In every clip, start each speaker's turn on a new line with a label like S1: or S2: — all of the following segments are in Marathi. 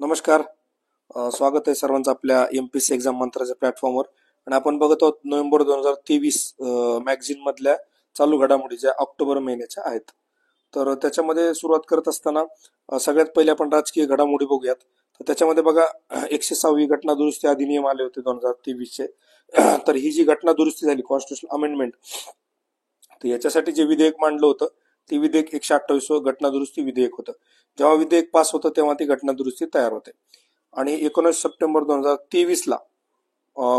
S1: नमस्कार. स्वागत आहे सर्वांचं आपल्या एमपीसी एक्झाम मंत्राच्या प्लॅटफॉर्मवर. आणि आपण बघत आहोत नोव्हेंबर 2023 मॅगझिन मधल्या चालू घडामोडी ज्या ऑक्टोबर महिन्याच्या आहेत. तर त्याच्यामध्ये सुरुवात करत असताना सगळ्यात पहिले आपण राजकीय घडामोडी बघूयात. तर त्याच्यामध्ये बघा 106वी घटना दुरुस्ती अधिनियम आले होते 2023चे. तर ही जी घटना दुरुस्ती झाली कॉन्स्टिट्यूशन अमेंडमेंट, तर याच्यासाठी जे विधेयक मांडलं होतं ते विधेयक 128 घटना दुरुस्ती विधेयक होतं. जेव्हा विधेयक पास होतं तेव्हा ती घटना दुरुस्ती तयार होते. आणि 19 सप्टेंबर 2023ला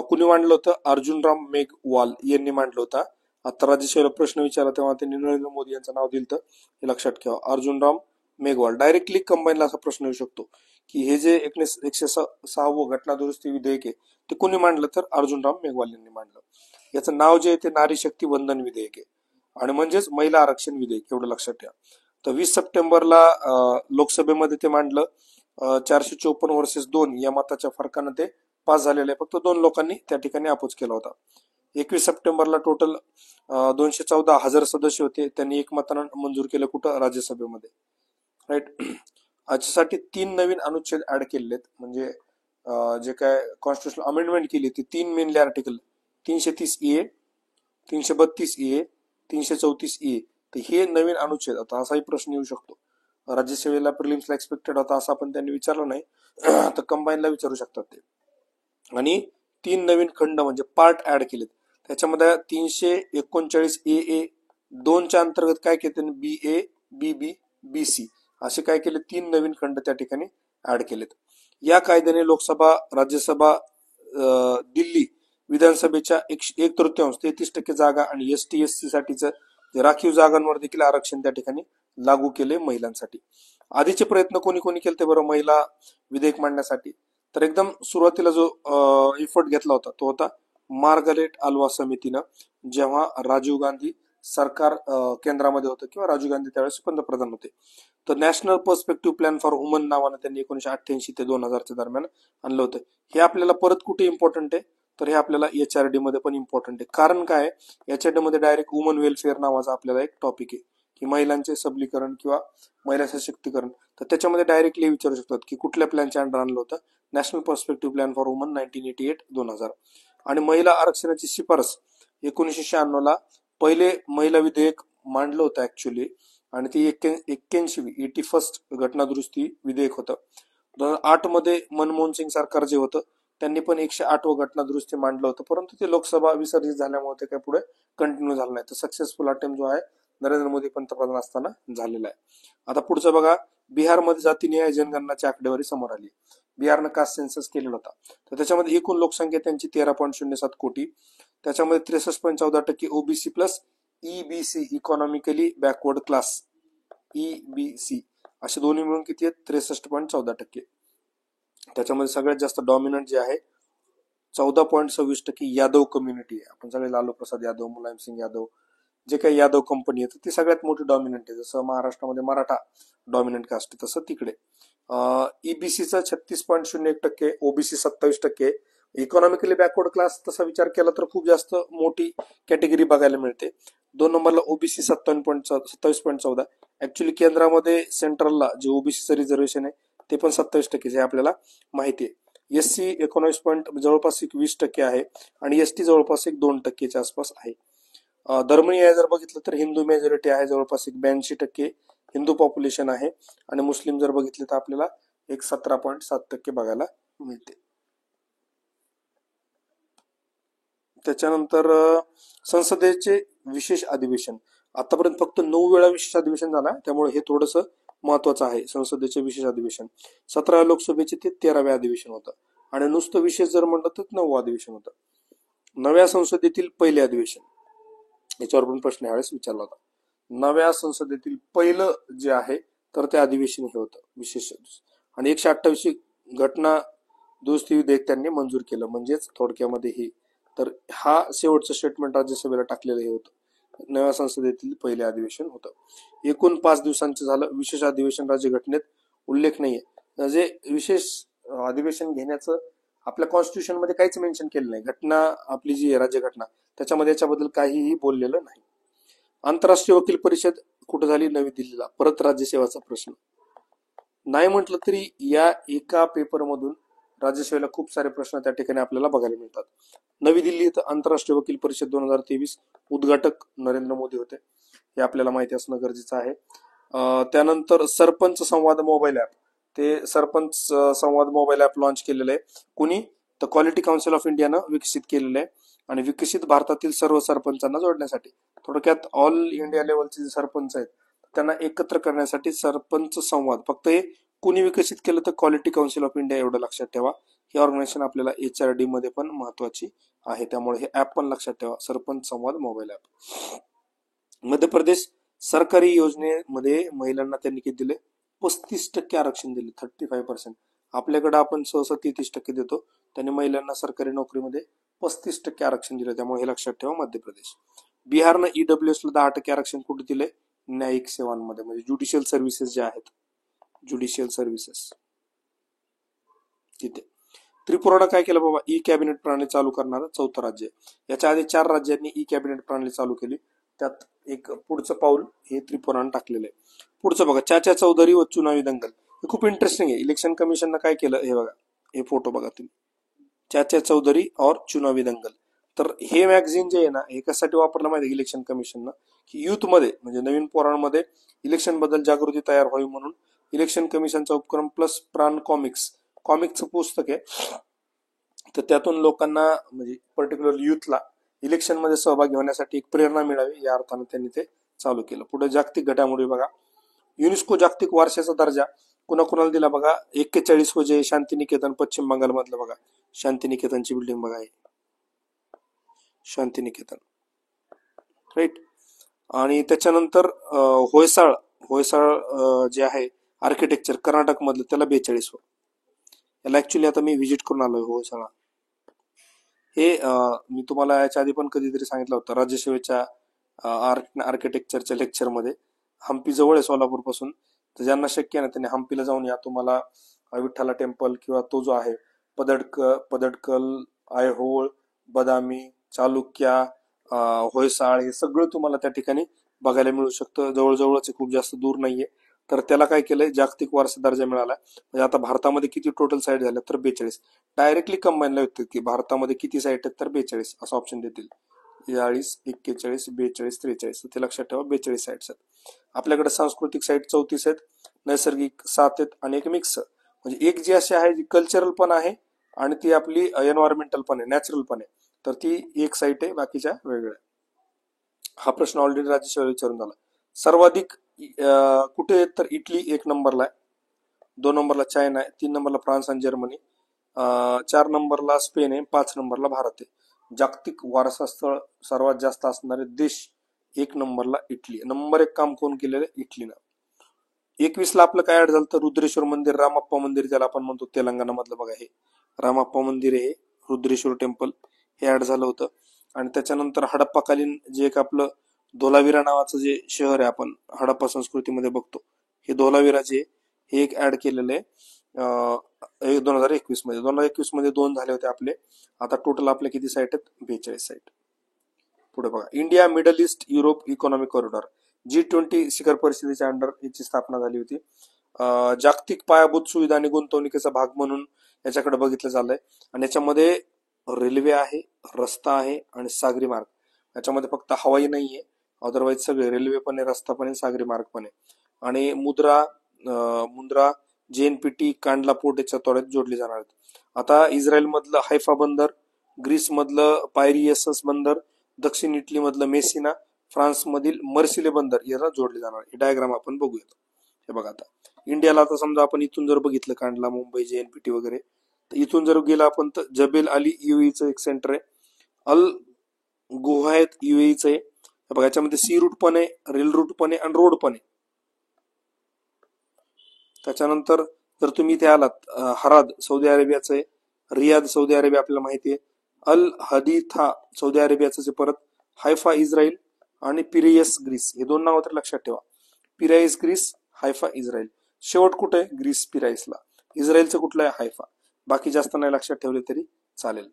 S1: कुणी मांडलं होतं? अर्जुनराम मेघवाल यांनी मांडलं होतं. आता राज्यसभेला प्रश्न विचारला तेव्हा त्यांनी नरेंद्र मोदी यांचं नाव दिलं, हे लक्षात ठेवा, अर्जुनराम मेघवाल. डायरेक्टली कंबाईनला असा प्रश्न येऊ शकतो की हे जे 106वं घटना दुरुस्ती विधेयक आहे ते कुणी मांडलं? तर अर्जुनराम मेघवाल यांनी मांडलं. याचं नाव जे आहे ते नारी शक्ती वंदन विधेयक आहे, आणि म्हणजेच महिला आरक्षण विधेयक, एवढं लक्षात ठेवा. तर 20 सप्टेंबरला लोकसभेमध्ये ते मांडलं. 454 वर्सेस 2 या मताच्या फरकानं ते पास झालेलं आहे. फक्त 2 लोकांनी त्या ठिकाणी अपोज केला होता. 21 सप्टेंबरला टोटल 214,000 सदस्य होते, त्यांनी एकमतानं मंजूर केलं. कुठं? राज्यसभेमध्ये. राईट. याच्यासाठी 3 नवीन अनुच्छेद ऍड केलेले आहेत. म्हणजे जे काय कॉन्स्टिट्यूशन अमेंडमेंट केली ती 3 मेनली आर्टिकल 330 332 334 तर हे नवीन अनुच्छेद. आता असाही प्रश्न येऊ शकतो, राज्यसेवेला प्रिलिम्सला एक्सपेक्टेड होता असा पण त्यांनी विचारलं नाही, तर कंबाईनला विचारू शकतात ते. आणि 3 नवीन खंड म्हणजे पार्ट ऍड केलेत. त्याच्यामध्ये 339 ए 2च्या अंतर्गत काय केले? बी A B B B C असे काय केले? 3 नवीन खंड त्या ठिकाणी ऍड केलेत. या कायद्याने लोकसभा, राज्यसभा, दिल्ली विधानसभेच्या 1/3 33% जागा आणि एसटी एससी साठीचं राखीव जागांवर देखील आरक्षण त्या ठिकाणी लागू केले महिलांसाठी. आधीचे प्रयत्न कोणी कोणी केले ते बरं महिला विधेयक मांडण्यासाठी? तर एकदम सुरुवातीला जो एफर्ट घेतला होता तो होता मार्गारेट अल्वा समितीनं, जेव्हा राजीव गांधी सरकार केंद्रामध्ये होतं किंवा राजीव गांधी त्यावेळेस पंतप्रधान होते. तर national perspective plan for woman नावानं त्यांनी 1988 ते 2000च्या दरम्यान आणलं होतं. हे आपल्याला परत कुठे इम्पॉर्टंट आहे? तर हे आपल्याला HRD मध्ये पण इम्पॉर्टंट आहे. कारण काय? HRD मध्ये डायरेक्ट वुमन वेलफेअर नावाचा आपल्याला एक टॉपिक आहे की महिलांचे सबलीकरण किंवा महिला सशक्तीकरण. तर त्याच्यामध्ये डायरेक्टली विचारू शकतात की कुठल्या प्लॅनच्या अंडर आणलं होतं? National perspective plan for woman 1988-2000. आणि महिला आरक्षणाची शिफारस 1996ला पहिले महिला विधेयक मांडलं होतं ऍक्च्युली, आणि ती 81वी घटना दुरुस्ती विधेयक होतं. 2008 मध्ये मनमोहन सिंग सरकार जे होतं त्यांनी पण 108वं घटना दुरुस्ती मांडलं होतं, परंतु ते लोकसभा विसर्जित झाल्यामुळे ते काय पुढे कंटिन्यू झालं नाही. तर सक्सेसफुल अटेम्प्ट जो आहे नरेंद्र मोदी पंतप्रधान असताना झालेला आहे. आता पुढचं बघा, बिहारमध्ये जातीनिहाय जनगणनाची आकडेवारी समोर आली. बिहारनं कास्ट सेन्सस केलेला होता. तर त्याच्यामध्ये एकूण लोकसंख्या त्यांची 13.07 कोटी. त्याच्यामध्ये 63.14% OBC plus EBC economically backward class, EBC असे दोन्ही मिळून किती आहेत? 63.14%. त्याच्यामध्ये सगळ्यात जास्त डॉमिनंट जे आहे 14.26% यादव कम्युनिटी आहे. आपण सगळे लालू प्रसाद यादव, मुलायम सिंग यादव, जे काही यादव कंपनी आहे ती सगळ्यात मोठी डॉमिनंट आहे. जसं महाराष्ट्रामध्ये मराठा डॉमिनंट कास्ट आहे तसं तिकडे ईबीसीचा 36.01%, ओबीसी 27%. इकॉनॉमिकली बॅकवर्ड क्लास तसा विचार केला तर खूप जास्त मोठी कॅटेगरी बघायला मिळते. 2 नंबरला ओबीसी 27.14. ऍक्च्युली केंद्रामध्ये सेंट्रलला जे ओबीसीचं रिझर्वेशन आहे ते पण 27% हे आपल्याला माहिती आहे. एससी 19 जवळपास 20% आहे, आणि एसटी जवळपास 2%च्या आसपास आहे. धर्मीय जर बघितलं तर हिंदू मेजॉरिटी आहे, जवळपास 82% हिंदू पॉप्युलेशन आहे, आणि मुस्लिम जर बघितले तर आपल्याला 17.7% बघायला मिळते. त्याच्यानंतर संसदेचे विशेष अधिवेशन आतापर्यंत फक्त 9 वेळा विशेष अधिवेशन झालं, त्यामुळे हे थोडंसं महत्वाचं आहे. संसदेचे विशेष अधिवेशन 17व्या लोकसभेचे ते 13व्या अधिवेशन होतं, आणि नुसतं विशेष जर म्हणलं तर 9वं अधिवेशन होतं. नव्या संसदेतील पहिले अधिवेशन, याच्यावर पण प्रश्न यावेळेस विचारला होता. नव्या संसदेतील पहिलं जे आहे तर ते अधिवेशन हे होतं विशेष. आणि 128वी घटना दुरुस्ती विधेयक त्यांनी मंजूर केलं, म्हणजेच थोडक्यामध्ये हे. तर हा शेवटचं स्टेटमेंट राज्यसभेला टाकलेलं हे होतं. नव्या संसदेतील पहिले अधिवेशन होतं. एकूण 5 दिवसांचं झालं. विशेष अधिवेशन राज्यघटनेत उल्लेख नाहीये. म्हणजे विशेष अधिवेशन घेण्याचं आपल्या कॉन्स्टिट्यूशन मध्ये काहीच मेन्शन केलं नाही. घटना आपली जी आहे राज्यघटना त्याच्यामध्ये याच्याबद्दल काहीही बोललेलं नाही. आंतरराष्ट्रीय वकील परिषद कुठं झाली? नवी दिल्लीला. परत राज्यसेवाचा प्रश्न. नाही म्हटलं तरी या एका पेपरमधून राज्यसेवेला खूप सारे प्रश्न त्या ठिकाणी आपल्याला बघायला मिळतात. नवी दिल्ली इथं आंतरराष्ट्रीय वकील परिषद 2023 उद्घाटक नरेंद्र मोदी होते, हे आपल्याला माहिती असणं गरजेचं आहे. त्यानंतर सरपंच संवाद मोबाईल ऍप, ते सरपंच संवाद मोबाईल ऍप लॉन्च केलेलं आहे. कुणी? तर क्वालिटी काउन्सिल ऑफ इंडियानं विकसित केलेलं आहे आणि विकसित भारतातील सर्व सरपंचांना जोडण्यासाठी, थोडक्यात ऑल इंडिया लेवलचे जे सरपंच आहेत त्यांना एकत्र करण्यासाठी सरपंच संवाद. फक्त हे कुणी विकसित केलं? तर क्वालिटी काउन्सिल ऑफ इंडिया, एवढं लक्षात ठेवा. ही ऑर्गनायझेशन आपल्याला HRD मध्ये पण महत्वाची आहे, त्यामुळे हे ऍप पण लक्षात ठेवा, सरपंच संवाद मोबाईल ऍप. मध्य प्रदेश सरकारी योजनेमध्ये महिलांना त्यांनी किती दिले? 35% आरक्षण दिले, 35%. आपल्याकडे आपण सहसा 33% देतो, त्यांनी महिलांना सरकारी नोकरीमध्ये 35% आरक्षण दिलं, त्यामुळे हे लक्षात ठेवा मध्य प्रदेश. बिहारनं EWS ला 10% आरक्षण कुठे दिले? न्यायिक सेवांमध्ये, म्हणजे ज्युडिशियल सर्व्हिसेस जे आहेत, ज्युडिशियल सर्व्हिसेस तिथे. त्रिपुरानं काय केलं बाबा? ई कॅबिनेट प्रणाली चालू करणारं चौथं राज्य. याच्या आधी 4 राज्यांनी ई कॅबिनेट प्रणाली चालू केली, त्यात एक पुढचं पाऊल हे त्रिपुरानं टाकलेलं आहे. पुढचं बघा, चाचा चौधरी व चुनावी दंगल. हे खूप इंटरेस्टिंग आहे. इलेक्शन कमिशननं काय केलं हे बघा, हे फोटो बघा तुम्ही, चाचा चौधरी और चुनावी दंगल. तर हे मॅगझिन जे आहे ना, हे कशासाठी वापरलं माहिती? इलेक्शन कमिशननं की युथ मध्ये, म्हणजे नवीन पोरांमध्ये इलेक्शन बद्दल जागृती तयार व्हावी म्हणून इलेक्शन कमिशनचा उपक्रम प्लस प्राण कॉमिकचं पुस्तक आहे. तर त्यातून लोकांना, म्हणजे पर्टिक्युलर युथला इलेक्शन मध्ये सहभागी होण्यासाठी एक प्रेरणा मिळावी या अर्थानं त्यांनी ते चालू केलं. पुढे जागतिक घडामोडी बघा, युनेस्को जागतिक वारशाचा दर्जा कुणाकुणाला दिला बघा? 41 जे शांतिनिकेतन पश्चिम बंगाल मधलं बघा, शांतिनिकेतनची बिल्डिंग बघा, आहे शांतिनिकेतन, राईट. आणि त्याच्यानंतर होयसाळ होयसाळ जे आहे आर्किटेक्चर कर्नाटक मधलं, त्याला 42. याला ऍक्च्युली आता मी व्हिजिट करून आलोय होयसाळा. हे मी तुम्हाला याच्या आधी पण कधीतरी सांगितलं होतं राज्यसेवेच्या आर्किटेक्चरच्या लेक्चरमध्ये. हम्पी जवळ आहे सोलापूर पासून, तर ज्यांना शक्य आहे ना त्यांनी हम्पीला जाऊन या. तुम्हाला विठ्ठला टेम्पल किंवा तो जो आहे पदडकल, आयहोळ, बदामी, चालुक्या, होयसाळ, हे सगळं तुम्हाला त्या ठिकाणी बघायला मिळू शकतं. जवळजवळच, खूप जास्त दूर नाहीये. तर त्याला काय केलंय? जागतिक वारसा दर्जा मिळाला. म्हणजे आता भारतामध्ये किती टोटल साईट झाल्या? तर 42. डायरेक्टली कंबाईनला येतात की भारतामध्ये किती साईट आहेत? तर 42 असं ऑप्शन देतील. 42, 41, 42, 43. ते लक्षात ठेवा, 42 साईट्स आहेत. आपल्याकडे सांस्कृतिक साईट 34 आहेत, नैसर्गिक 7 आहेत आणि एक मिक्स. म्हणजे एक जी अशी आहे जी कल्चरल पण आहे आणि ती आपली एन्व्हायरमेंटल पण आहे, नॅचरल पण आहे, तर ती एक साईट आहे, बाकीच्या वेगळ्या. हा प्रश्न ऑलरेडी राज्यसेवेला विचारून झाला. सर्वाधिक कुठे आहेत? तर इटली 1 नंबरला आहे, 2 नंबरला चायना आहे, 3 नंबरला फ्रान्स आणि जर्मनी, 4 नंबरला स्पेन आहे, 5 नंबरला भारत आहे. जागतिक वारसा स्थळ सर्वात जास्त असणारे देश 1 नंबरला इटली. नंबर 1 काम कोण केलेलं? इटलीनं. 21 आपलं काय ऍड झालं? तर रुद्रेश्वर मंदिर, रामप्पा मंदिर ज्याला आपण म्हणतो, तेलंगणा मधलं बघा, हे रामप्पा मंदिर आहे, रुद्रेश्वर टेम्पल, हे ऍड झालं होतं. आणि त्याच्यानंतर हडप्पाकालीन जे एक आपलं धोलावीरा नावाचं जे शहर आहे, आपण हडप्पा संस्कृतीमध्ये बघतो, हे धोलावीरा जे हे एक ऍड केलेलं आहे 2021 मध्ये. 2021 मध्ये 2 झाले होते आपले. आता टोटल आपले किती साईट आहेत? 42 साईट. पुढे बघा, India middle east Europe economic corridor, G20 शिखर परिषदेच्या अंडर याची स्थापना झाली होती. जागतिक पायाभूत सुविधा आणि गुंतवणुकीचा भाग म्हणून याच्याकडे बघितलं झालंय. आणि याच्यामध्ये रेल्वे आहे, रस्ता आहे आणि सागरी मार्ग. याच्यामध्ये फक्त हवाई नाहीये, अदरवाईज सगळे रेल्वे पण आहे, रस्ता पण आहे, सागरी मार्ग पण आहे. आणि मुंद्रा JNPT कांडला पोर्ट याच्या तोड्यात जोडले जाणार आहेत. आता इस्रायल मधलं हैफा बंदर, ग्रीस मधलं पायरियसस बंदर, दक्षिण इटली मधलं मेसिना, फ्रान्स मधील मर्सिले बंदर याला जोडले जाणार. हे डायग्राम आपण बघूयात. हे बघा, आता इंडियाला आता समजा आपण इथून जर बघितलं, कांडला, मुंबई, JNPT वगैरे, तर इथून जर गेला आपण तर जबेल अली UAEचं एक सेंटर आहे, अल गुहायत UAEचं आहे. बघा, याच्यामध्ये सी रूट पण आहे, रेल रूट पण आहे आणि रोड पण आहे. त्याच्यानंतर जर तुम्ही इथे आलात, हराद सौदी अरेबियाचं आहे, रियाद सौदी अरेबिया आपल्याला माहिती आहे, अल हदीथा सौदी अरेबियाचं, परत हैफा इस्रायल आणि पिरेयस ग्रीस, हे 2 नावं तर लक्षात ठेवा. पिराईस ग्रीस, हैफा इस्रायल. शेवट कुठे आहे? ग्रीस पिराईसला. इस्रायलचं कुठलं आहे? हैफा. बाकी जास्त नाही लक्षात ठेवले तरी चालेल.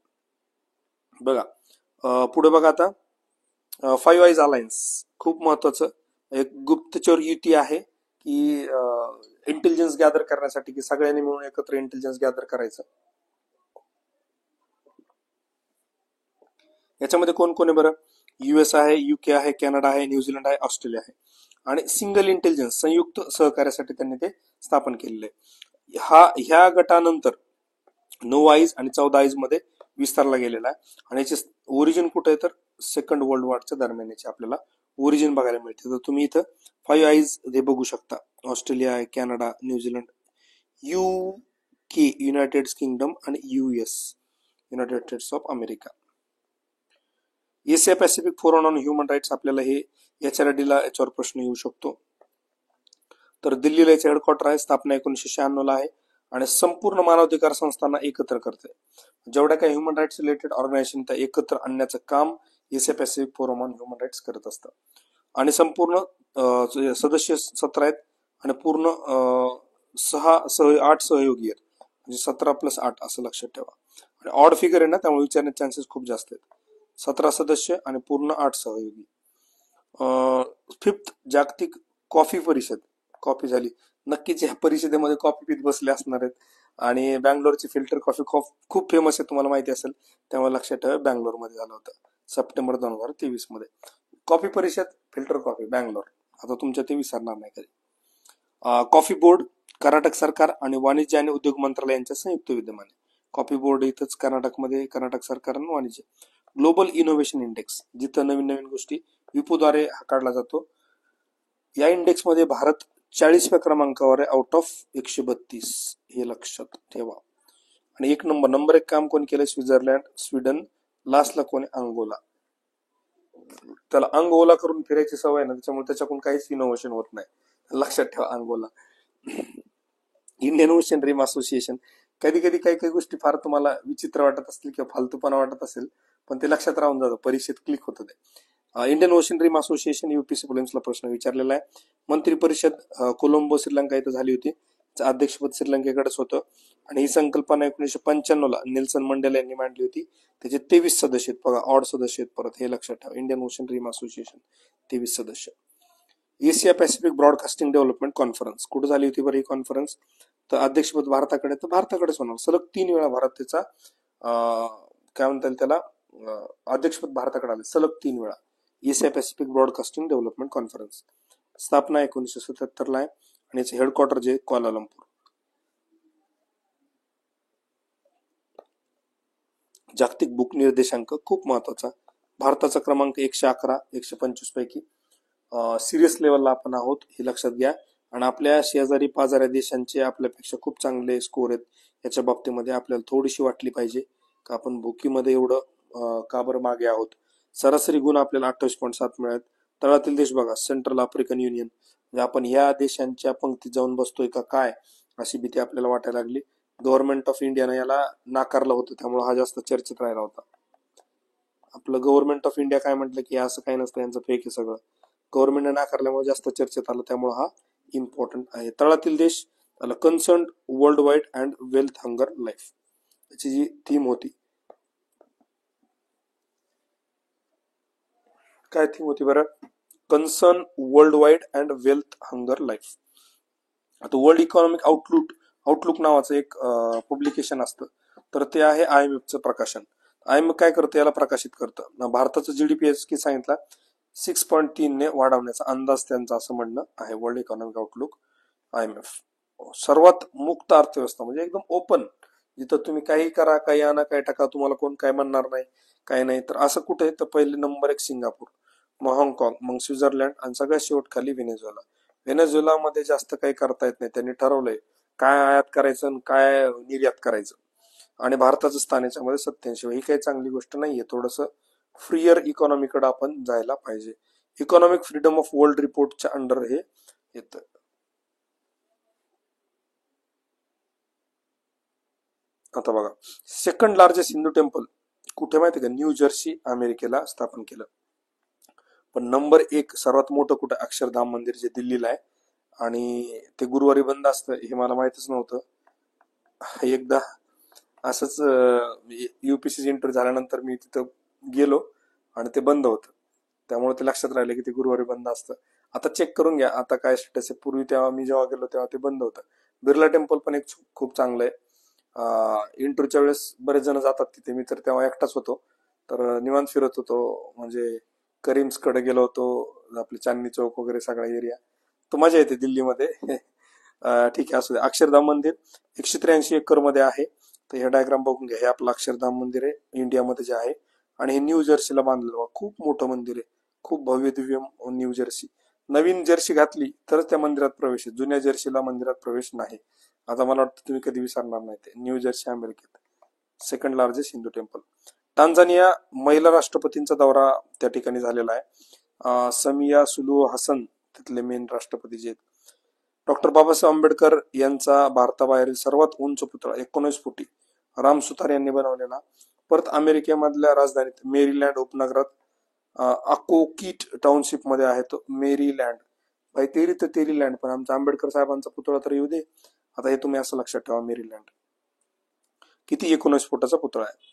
S1: बघा, पुढे बघा आता, 5 आयज अलायन्स खूप महत्वाचं एक गुप्तचर युती आहे की इंटेलिजन्स गॅदर करण्यासाठी, की सगळ्यांनी मिळून एकत्र इंटेलिजन्स गॅदर करायचं. याच्यामध्ये कोण कोण आहे बरं? US आहे, UK आहे, कॅनडा आहे, न्यूझीलंड आहे, ऑस्ट्रेलिया आहे. आणि सिंगल इंटेलिजन्स संयुक्त सहकार्यासाठी त्यांनी ते स्थापन केलेलं आहे. ह्या गटानंतर 9 आईज आणि 14 आईज मध्ये विस्तारला गेलेला आहे. आणि याचे ओरिजिन कुठे आहे तर सेकंड वर्ल्ड वॉरच्या दरम्यान याचे आपल्याला ओरिजिन बघायला मिळते. तर तुम्ही इथं 5 आईज हे बघू शकता. ऑस्ट्रेलिया आहे, कॅनडा, न्यूझीलंड, UK युनायटेड किंगडम आणि US United States of America. Asia Pacific Forum on Human Rights आपल्याला हे HRD ला याच्यावर प्रश्न येऊ शकतो. तर दिल्लीला याचे हेडक्वार्टर आहे. स्थापना 1996 ला आहे आणि संपूर्ण मानवाधिकार संस्थांना एकत्र करते. जेवढ्या काही ह्युमन राईट्स रिलेटेड ऑर्गनायझेशन त्या एकत्र आणण्याचं काम Asia Pacific Forum on Human Rights करत असतं. आणि संपूर्ण सदस्य 17 आहेत आणि पूर्ण 8 सहयोगी आहेत. म्हणजे 17+8 असं लक्षात ठेवा. आणि ऑड फिगर आहे ना, त्यामुळे विचारण्याचे चान्सेस खूप जास्त आहेत. 17 सदस्य आणि पूर्ण 8 सहयोगी. 5th जागतिक कॉफी परिषद. कॉफी झाली, नक्कीच या परिषदेमध्ये कॉफी पीत बसले असणार आहेत. आणि बँगलोरची फिल्टर कॉफी खूप फेमस आहे, तुम्हाला माहिती असेल, त्यामुळे लक्षात ठेवा बँगलोरमध्ये झालं होतं सप्टेंबर 2023 मध्ये. कॉफी परिषद, फिल्टर कॉफी, बँगलोर. आता तुमच्या ते विसरणार नाही कधी. कॉफी बोर्ड, कर्नाटक सरकार आणि वाणिज्य आणि उद्योग मंत्रालय यांच्या संयुक्त विद्यमाने. कॉफी बोर्ड इथंच कर्नाटकमध्ये, कर्नाटक सरकार आणि वाणिज्य. ग्लोबल इनोव्हेशन इंडेक्स, जिथं नवीन नवीन गोष्टी विपोद्वारे काढला जातो. या इंडेक्स मध्ये भारत 40व्या क्रमांकावर आहे आउट ऑफ 132. हे लक्षात ठेवा. आणि नंबर 1 काम कोण केलं? Switzerland, Sweden. लास्टला कोण आहे? अंगोला. त्याला अंगोला करून फिरायची सवय आहे ना, त्याच्यामुळे त्याच्याकडून काहीच इनोव्हेशन होत नाही. लक्षात ठेवा अंगोला. इंडियन ओशन रिम असोसिएशन. कधी कधी काही काही गोष्टी फार तुम्हाला विचित्र वाटत असतील किंवा फालतूपणा वाटत असेल, पण ते लक्षात राहून जातं, परीक्षेत क्लिक होतं ते. इंडियन ओशन रिम असोसिएशन UPSC प्रिलिम्सला प्रश्न विचारलेला आहे. मंत्री परिषद कोलंबो, श्रीलंका इथं झाली होती. अध्यक्षपद श्रीलंकेकडेच होतं. आणि ही संकल्पना 1995 ला नेल्सन मंडेला यांनी मांडली होती. त्याचे 23 सदस्य आहेत. बघा, ऑड सदस्य आहेत परत, हे लक्षात ठेवा. इंडियन ओशन रिम असोसिएशन 23 सदस्य. Asia Pacific broadcasting development conference कुठे झाली होती बरं ही कॉन्फरन्स? तर अध्यक्षपद भारताकडे, तर भारताकडेच होणार. सलग 3 वेळा भारत त्याचा काय म्हणता येईल त्याला, अध्यक्षपद भारताकडे आले सलग 3 वेळा. Asia Pacific broadcasting development conference. स्थापना 1977 ला आहे आणि याचे हेडक्वार्टर जे क्वालालंपूर. जागतिक बुक निर्देशांक खूप महत्वाचा. भारताचा क्रमांक 111, 125 पैकी. सिरियस लेवलला आपण आहोत, हे लक्षात घ्या. आणि आपल्या शेजारी पाजाऱ्या देशांचे आपल्यापेक्षा खूप चांगले स्कोर आहेत. याच्या बाबतीमध्ये आपल्याला थोडीशी वाटली पाहिजे का आपण बुकीमध्ये एवढं का बरं मागे आहोत. सरासरी गुण आपल्याला 28.7 मिळाले. तळातील देश बघा, सेंट्रल आफ्रिकन युनियन. म्हणजे आपण ह्या देशांच्या पंक्तीत जाऊन बसतोय का काय, अशी भीती आपल्याला वाटायला लागली. गव्हर्नमेंट ऑफ इंडियानं याला नाकारलं होतं, त्यामुळे हा जास्त चर्चेत राहिला होता. आपलं गव्हर्नमेंट ऑफ इंडिया काय म्हटलं की असं काही नसतं, यांचं फेक आहे सगळं. गव्हर्नमेंटने नाकारल्यामुळे जास्त चर्चेत आलं, त्यामुळे हा इम्पॉर्टंट आहे. तळातील देश, त्याला concern world wide and wealth hunger life, याची जी थीम होती, काय थीम होती बरं? Concern world wide and wealth hunger life. आता वर्ल्ड इकॉनॉमिक आउटलुक नावाचं एक पब्लिकेशन असतं, तर ते आहे IMFचं प्रकाशन. IMF काय करतं, याला प्रकाशित करतं. भारताचं GDP की सांगितलं 6.3 ने वाढवण्याचा अंदाज त्यांचा, असं म्हणणं आहे. World economic outlook IMF. सर्वात मुक्त अर्थव्यवस्था म्हणजे एकदम ओपन, जिथं तुम्ही काही करा, काही आणा, काही टाका, तुम्हाला कोण काय म्हणणार नाही, काही नाही. तर असं कुठे? तर पहिले नंबर 1 सिंगापूर, मग हाँगकाँग, मग स्वित्झर्लंड आणि सगळ्यात शेवट खाली व्हेनेझुएला. व्हेनेझुएलामध्ये जास्त काही करता येत नाही. त्यांनी ठरवलंय काय आयात करायचं आणि काय निर्यात करायचं. आणि भारताचं स्थान याच्यामध्ये 87. ही काही चांगली गोष्ट नाहीये. थोडंसं फ्रीयर इकॉनॉमीकडे आपण जायला पाहिजे. इकॉनॉमिक फ्रीडम ऑफ वर्ल्ड रिपोर्टच्या अंडर हे येतं. आता बघा, सेकंड लार्जेस्ट हिंदू टेम्पल कुठे माहिती का? न्यू जर्सी, अमेरिकेला स्थापन केलं. पण नंबर 1 सर्वात मोठं कुठं? अक्षरधाम मंदिर, जे दिल्लीला आहे. आणि ते गुरुवारी बंद असतं, हे मला माहितच नव्हतं. एकदा असंच UPSC इंटरव्ह्यू झाल्यानंतर मी तिथं गेलो आणि ते बंद होतं, त्यामुळे ते लक्षात राहिलं की ते गुरुवारी बंद असतं. आता चेक करून घ्या आता काय स्टेटस आहे. पूर्वी तेव्हा मी जेव्हा गेलो तेव्हा ते बंद होतं. बिर्ला टेम्पल पण एक खूप चांगलं आहे. इंटरच्या वेळेस बरेच जण जातात तिथे. मी तर तेव्हा एकटाच होतो, तर निवांत फिरत होतो. म्हणजे करीम्सकडे गेलो होतो, आपले चांदणी चौक वगैरे सगळा एरिया. तो मजा येते दिल्लीमध्ये. ठीक आहे, असू दे. अक्षरधाम मंदिर 183 एकर मध्ये आहे. तर हे डायग्राम बघून घ्या. हे आपलं अक्षरधाम मंदिर आहे इंडियामध्ये जे आहे, आणि हे न्यू जर्सीला बांधलेलं बघा. खूप मोठं मंदिर आहे, खूप भव्य दिव्य. न्यू जर्सी, नवीन जर्सी घातली तरच त्या मंदिरात प्रवेश आहे, जुन्या जर्सीला मंदिरात प्रवेश नाही. आता मला वाटतं तुम्ही कधी विसरणार नाही ते. न्यू जर्सी अमेरिकेत second largest Hindu temple. Tanzania, महिला राष्ट्रपतींचा दौरा त्या ठिकाणी झालेला आहे. समिया सुलू हसन तिथले मेन राष्ट्रपती जे आहेत. डॉक्टर बाबासाहेब आंबेडकर यांचा भारताबाहेरील सर्वात उंच पुतळा 19 फुटी राम सुतार यांनी बनवलेला. परत अमेरिकेमधल्या राजधानीत मेरीलँड उपनगरात अकोकीट टाउनशिप मध्ये आहे तो मेरीलँड. भाई तेरी तर तेरीलँड, पण आमचा आंबेडकर साहेबांचा पुतळा तर येऊ दे. आता हे तुम्ही असं लक्षात ठेवा, मेरीलँड. किती? 19 फुटाचा पुतळा आहे.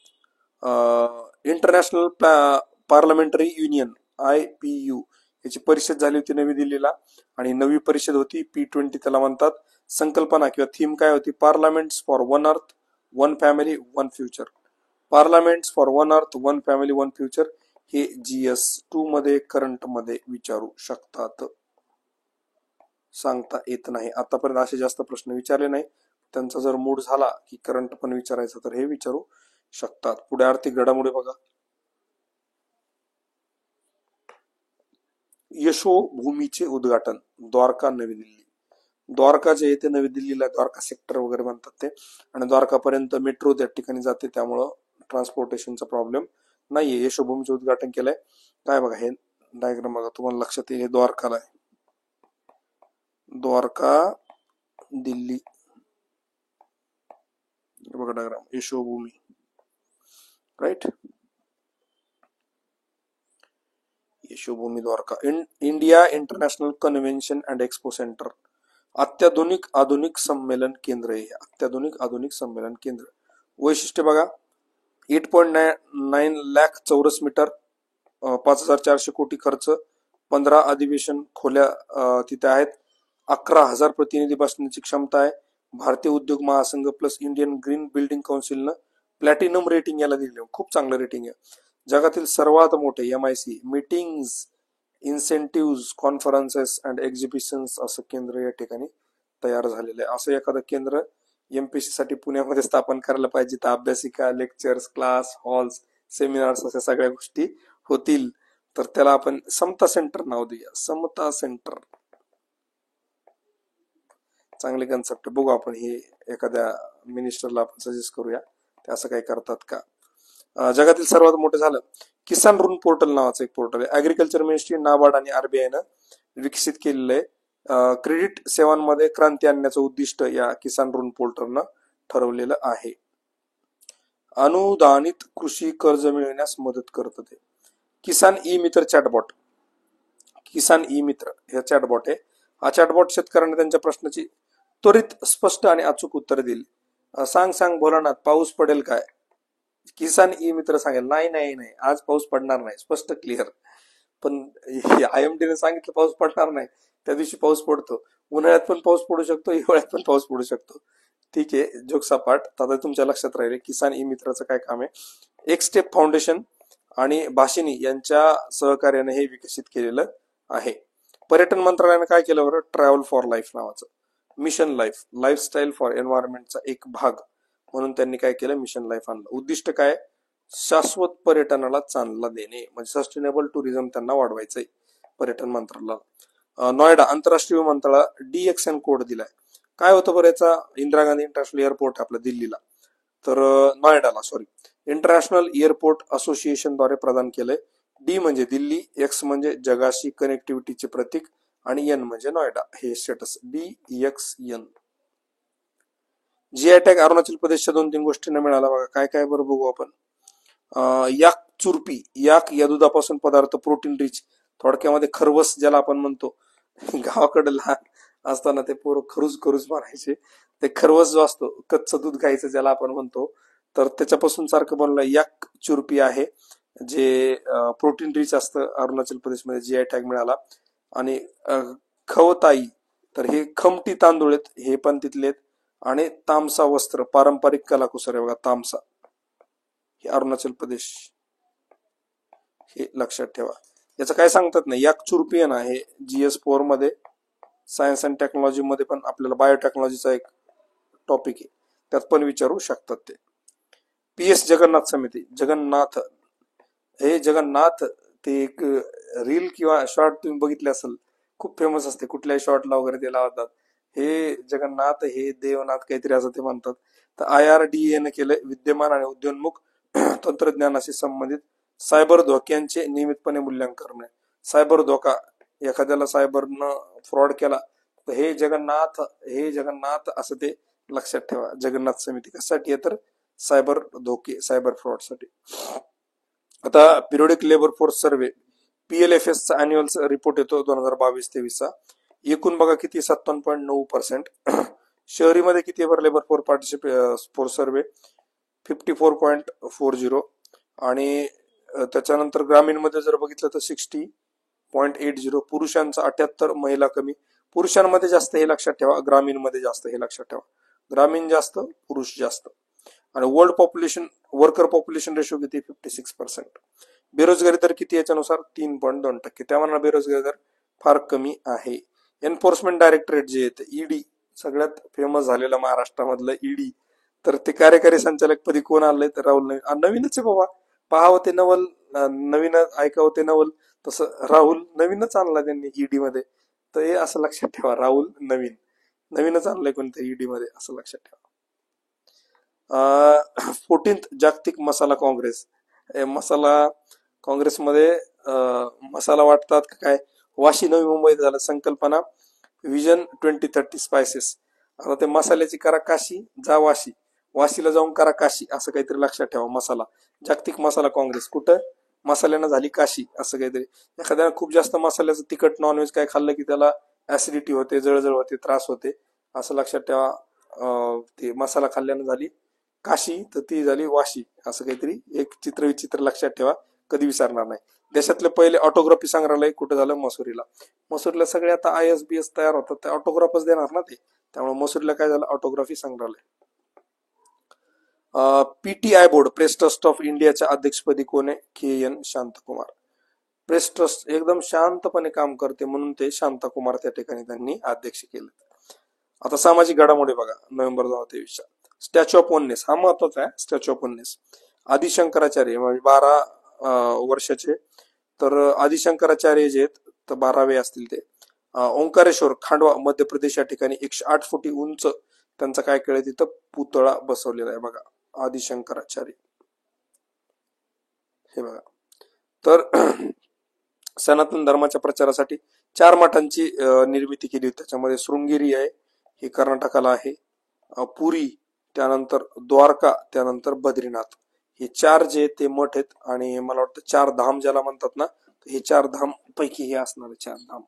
S1: इंटरनॅशनल पार्लमेंटरी युनियन IPU याची परिषद झाली होती नवी दिल्लीला, आणि नवी परिषद होती P20 त्याला म्हणतात. संकल्पना किंवा थीम काय होती? Parliaments for one earth one family one future. Parliaments for one earth one family one future हे GS2 मध्ये करंट मध्ये विचारू शकतात. सांगता येत नाही. आतापर्यंत असे जास्त प्रश्न विचारले नाही. त्यांचा जर मूड झाला की करंट पण विचारायचं तर हे विचारू शकतात. पुढे आर्थिक घडामोडी बघा. यशोभूमीचे उद्घाटन द्वारका नवी दिल्ली. द्वारका जे येते नवी दिल्लीला द्वारका सेक्टर वगैरे म्हणतात ते, आणि द्वारकापर्यंत मेट्रो त्या ठिकाणी जाते, त्यामुळं ट्रान्सपोर्टेशनचा प्रॉब्लेम नाहीये. यशोभूमीचे उद्घाटन केलंय. काय बघा, हे डायग्राम बघा, तुम्हाला लक्षात येईल. हे द्वारकाला आहे, द्वारका दिल्ली. बघा diagram, Yashobhoomi, right. Yashobhoomi Dwarka. India International Convention and Expo Centre, अत्याधुनिक आधुनिक संमेलन केंद्र आहे. अत्याधुनिक आधुनिक संमेलन केंद्र. वैशिष्ट्य बघा, 8.9 लाख चौरस मीटर, 5,400 कोटी खर्च, 15 अधिवेशन खोल्या तिथे आहेत, 11,000 प्रतिनिधी बसण्याची क्षमता आहे. भारतीय उद्योग महासंघ प्लस इंडियन ग्रीन बिल्डिंग काउन्सिलनं प्लॅटिनम रेटिंग याला दिले. खूप चांगलं रेटिंग आहे. जगातील सर्वात मोठे MIC meetings, incentive, conferences and exhibitions असं केंद्र या ठिकाणी तयार झालेलं आहे. असं एखादं केंद्र MPSC साठी पुण्यामध्ये स्थापन करायला पाहिजे. तर अभ्यासिका, लेक्चर्स, क्लास, हॉल्स, सेमिनार्स अशा सगळ्या गोष्टी होतील. तर त्याला आपण समता सेंटर नाव देऊया. समता सेंटर, चांगले कन्सेप्ट. बघू आपण हे एखाद्या मिनिस्टरला आपण सजेस्ट करूया, ते असं काही करतात का. जगातील सर्वात मोठं झालं किसान ऋण पोर्टल नावाचं एक पोर्टल आहे. ऍग्रिकल्चर मिनिस्ट्री, नाबार्ड आणि RBIनं विकसित केलेलं आहे. क्रेडिट सेवांमध्ये क्रांती आणण्याचं उद्दिष्ट या किसान ऋण पोर्टलनं ठरवलेलं आहे. अनुदानित कृषी कर्ज मिळवण्यास मदत करतं ते. किसान ई-मित्र चॅटबॉट, किसान ई-मित्र हे चॅटबॉट आहे. हा चॅटबॉट शेतकऱ्यांना त्यांच्या प्रश्नाची त्वरित, स्पष्ट आणि अचूक उत्तर देईल. सांग भोलानाथ, पाऊस पडेल काय? किसान ई-मित्र सांगेल नाही नाही नाही, आज पाऊस पडणार नाही, स्पष्ट क्लिअर. पण IMD ने सांगितलं पाऊस पडणार नाही, त्या दिवशी पाऊस पडतो. उन्हाळ्यात पण पाऊस पडू शकतो, हिवाळ्यात पण पाऊस पडू शकतो. ठीक आहे, जोगसापाट. आता तुमच्या लक्षात राहिले किसान ई-मित्राचं काय काम आहे. एक स्टेप फाउंडेशन आणि भाषिनी यांच्या सहकार्याने हे विकसित केलेलं आहे. पर्यटन मंत्रालयाने काय केलं बरं? ट्रॅव्हल फॉर लाईफ नावाचं मिशन लाईफ, लाईफस्टाईल फॉर एन्व्हायरमेंटचा एक भाग म्हणून त्यांनी काय केलं? मिशन लाईफ आणलं. उद्दिष्ट काय? शाश्वत पर्यटनाला चालना देणे, म्हणजे सस्टेनेबल टुरिझम त्यांना वाढवायचंय पर्यटन मंत्रालयाला. नोएडा आंतरराष्ट्रीय विमानतळाला DXN कोड दिलाय. काय होतं बरं याचा? इंदिरा गांधी इंटरनॅशनल एअरपोर्ट आपल्या दिल्लीला, तर नोएडाला इंटरनॅशनल एअरपोर्ट असोसिएशन द्वारे प्रदान केलंय. D म्हणजे दिल्ली, X म्हणजे जगाशी कनेक्टिव्हिटीचे प्रतीक, आणि N म्हणजे नोएडा. हे status DXN. GI tag Arunachal प्रदेशच्या 2-3 गोष्टींना मिळाला बघा. काय काय बरं बघू आपण. याक चुरपी, याक या दुधापासून पदार्थ, प्रोटीन रिच, थोडक्यामध्ये खरवस ज्याला आपण म्हणतो. गावाकडे लहान असताना ते पोरं खरूज मारायचे. ते खरवस जो असतो, कच्चं दूध गायचं ज्याला आपण म्हणतो, तर त्याच्यापासून सारखं बनलं याक चुरपी आहे, जे प्रोटीन रिच असतं. अरुणाचल प्रदेशमध्ये GI टॅग मिळाला. आणि खवताई, तर हे खमटी तांदूळ आहेत, हे पण तिथले आहेत. आणि तामसा वस्त्र, पारंपरिक कलाकुसर आहे बघा, तामसा, हे अरुणाचल प्रदेश, हे लक्षात ठेवा. याचं काय सांगतात नाही, याक चुरपी आहे ना, हे GS4 मध्ये सायन्स अँड टेक्नॉलॉजी मध्ये पण आपल्याला बायोटेक्नॉलॉजीचा एक टॉपिक आहे, त्यात पण विचारू शकतात ते. PS जगन्नाथ समिती, जगन्नाथ, हे जगन्नाथ, ते एक रील किंवा शॉर्ट तुम्ही बघितले असेल, खूप फेमस असते, कुठल्याही शॉर्टला वगैरे ते लावतात. हे जगन्नाथ, हे देवनाथ काहीतरी असं ते म्हणतात. तर IRDA ने केलंय विद्यमान आणि उद्योन्मुख तंत्रज्ञानाशी संबंधित सायबर धोक्यांचे नियमितपणे मूल्यांकन. सायबर धोका, एखाद्याला सायबरनं फ्रॉड केला तर हे जगन्नाथ असं ते लक्षात ठेवा. जगन्नाथ समिती कशासाठी आहे तर सायबर धोके, सायबर फ्रॉड साठी. आता periodic labour force survey, PLFS चा अॅन्युअल रिपोर्ट येतो 2022-23 चा. एकूण बघा किती, 57.9%. शहरीमध्ये किती आहे लेबर फोर्स सर्व्हे, 54.40. आणि त्याच्यानंतर ग्रामीणमध्ये जर बघितलं तर 60.80. पुरुषांचा 78, महिला कमी. पुरुषांमध्ये जास्त हे लक्षात ठेवा, ग्रामीणमध्ये जास्त हे लक्षात ठेवा. ग्रामीण जास्त, पुरुष जास्त. आणि world population worker population ratio किती, 56%. बेरोजगारी दर किती याच्यानुसार, 3.2%. त्यामुळे बेरोजगारी दर फार कमी आहे. एन्फोर्समेंट डायरेक्टरेट जे आहे, ED, सगळ्यात फेमस झालेलं महाराष्ट्रामधलं ED, तर ते कार्यकारी संचालक पदी कोण आलंय तर राहुल नवीनच आहे बाबा. पाहावं ते नवल, नवीन ऐकावं ते नवल, तसं राहुल नवीनच आणला त्यांनी ED मध्ये. तर हे असं लक्षात ठेवा, राहुल नवीनच आणलंय कोणत्या ED मध्ये, असं लक्षात ठेवा. 14th जागतिक मसाला काँग्रेस, मसाला काँग्रेसमध्ये मसाला वाटतात का काय, वाशी नवी मुंबईत झालं. संकल्पना विजन 2030 स्पायसेस. आता ते मसाल्याची करा काशी, जा वाशी, वाशीला जाऊन करा काशी, असं काहीतरी लक्षात ठेवा. मसाला, जागतिक मसाला काँग्रेस कुठं, मसाल्यानं झाली काशी, असं काहीतरी. एखाद्याला खूप जास्त मसाल्याचं तिखट नॉनव्हेज काय खाल्लं की त्याला ऍसिडिटी होते, जळजळ होते, त्रास होते, असं लक्षात ठेवा. ते मसाला खाल्ल्यानं झाली काशी, तर ती झाली वाशी, असं काहीतरी एक चित्र विचित्र लक्षात ठेवा, कधी विसरणार नाही. देशातले पहिले ऑटोग्राफी संग्रहालय कुठं झालं, मसुरीला. मसुरीला सगळे आता ISBS तयार होतात, ते ऑटोग्राफच देणार ना ते, त्यामुळे मसुरीला काय झालं, ऑटोग्राफी संग्रहालय. PTI board, press trust of इंडियाच्या अध्यक्षपदी कोण आहे, KN शांतकुमार. प्रेस ट्रस्ट एकदम शांतपणे काम करते म्हणून ते शांताकुमार त्या ठिकाणी त्यांनी अध्यक्ष केले. आता सामाजिक घडामोडी बघा, नोव्हेंबर 2023. स्टॅच्यू ऑफ वननेस, हा महत्वाचा आहे. स्टॅच्यू ऑफ वननेस, आदिशंकराचार्य म्हणजे 12 वर्षाचे, तर आदिशंकराचार्य जे आहेत तर 12वे असतील ते. ओंकारेश्वर, खांडवा, मध्य प्रदेश या ठिकाणी 108 फुटी उंच त्यांचा काय केलंय, तिथं पुतळा बसवलेला आहे बघा, आदिशंकराचार्य, हे बघा. तर सनातन धर्माच्या प्रचारासाठी 4 मठांची निर्मिती केली होती. त्याच्यामध्ये शृंगेरी आहे, हे कर्नाटकाला आहे, पुरी, त्यानंतर द्वारका, त्यानंतर बद्रीनाथ, हे 4 जे ते मठ आहेत. आणि मला वाटतं 4 धाम ज्याला म्हणतात ना, हे 4 धाम पैकी हे असणार 4 धाम.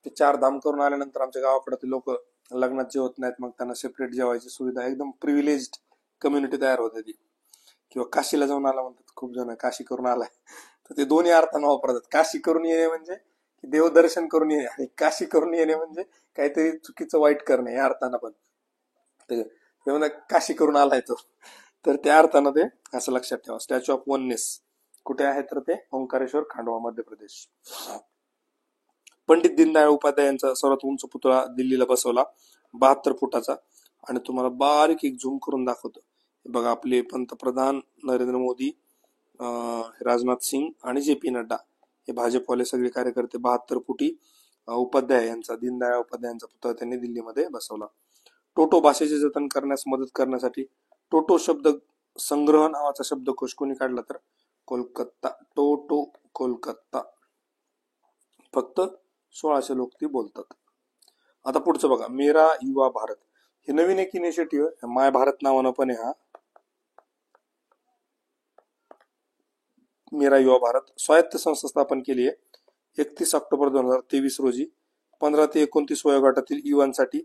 S1: ते 4 धाम करून आल्यानंतर आमच्या गावाकडे ते लोक लग्नात जेवत नाहीत, मग त्यांना सेपरेट जेवायची सुविधा, एकदम प्रिव्हिलेज्ड कम्युनिटी तयार होते ती. किंवा काशीला जाऊन आला म्हणतात खूप जण, काशी करून आलाय, तर ते दोन्ही अर्थानं वापरतात. काशी करून येणे म्हणजे देवदर्शन करून येणे, आणि काशी करून येणे म्हणजे काहीतरी चुकीचं वाईट करणे या अर्थानं पण. ते म्हणजे काशी करून आलाय तो, तर त्या अर्थानं ते असं लक्षात ठेवा. स्टॅच्यू ऑफ वननेस कुठे आहे तर ते ओंकारेश्वर, खांडवा, मध्य प्रदेश. पंडित दीनदयाळ उपाध्याय यांचा सर्वात उंच पुतळा दिल्लीला बसवला, 72 फुटाचा. आणि तुम्हाला बारीक एक झूम करून दाखवतो बघा, आपले पंतप्रधान नरेंद्र मोदी, राजनाथ सिंग आणि JP नड्डा, हे भाजपवाले सगळे कार्यकर्ते 72 फुटी उपाध्याय यांचा, दीनदयाळ उपाध्याय यांचा पुतळा त्यांनी दिल्लीमध्ये बसवला. टोटो भाषेचे जतन करण्यास मदत करण्यासाठी टोटो शब्द संग्रह नावाचा शब्दकोश कोणी काढला तर कोलकाता. टोटो कोलकाता, फक्त 1600 लोक ती बोलतात. आता पुढचं बघा, मेरा युवा भारत, हे नवीन एक इनिशिएटिव्ह आहे, माय भारत नावानं पण आहे. हा मेरा युवा भारत स्वायत्त संस्था स्थापन केली आहे 31 ऑक्टोबर 2023 रोजी. 15 ते 29 वयोगटातील युवांसाठी,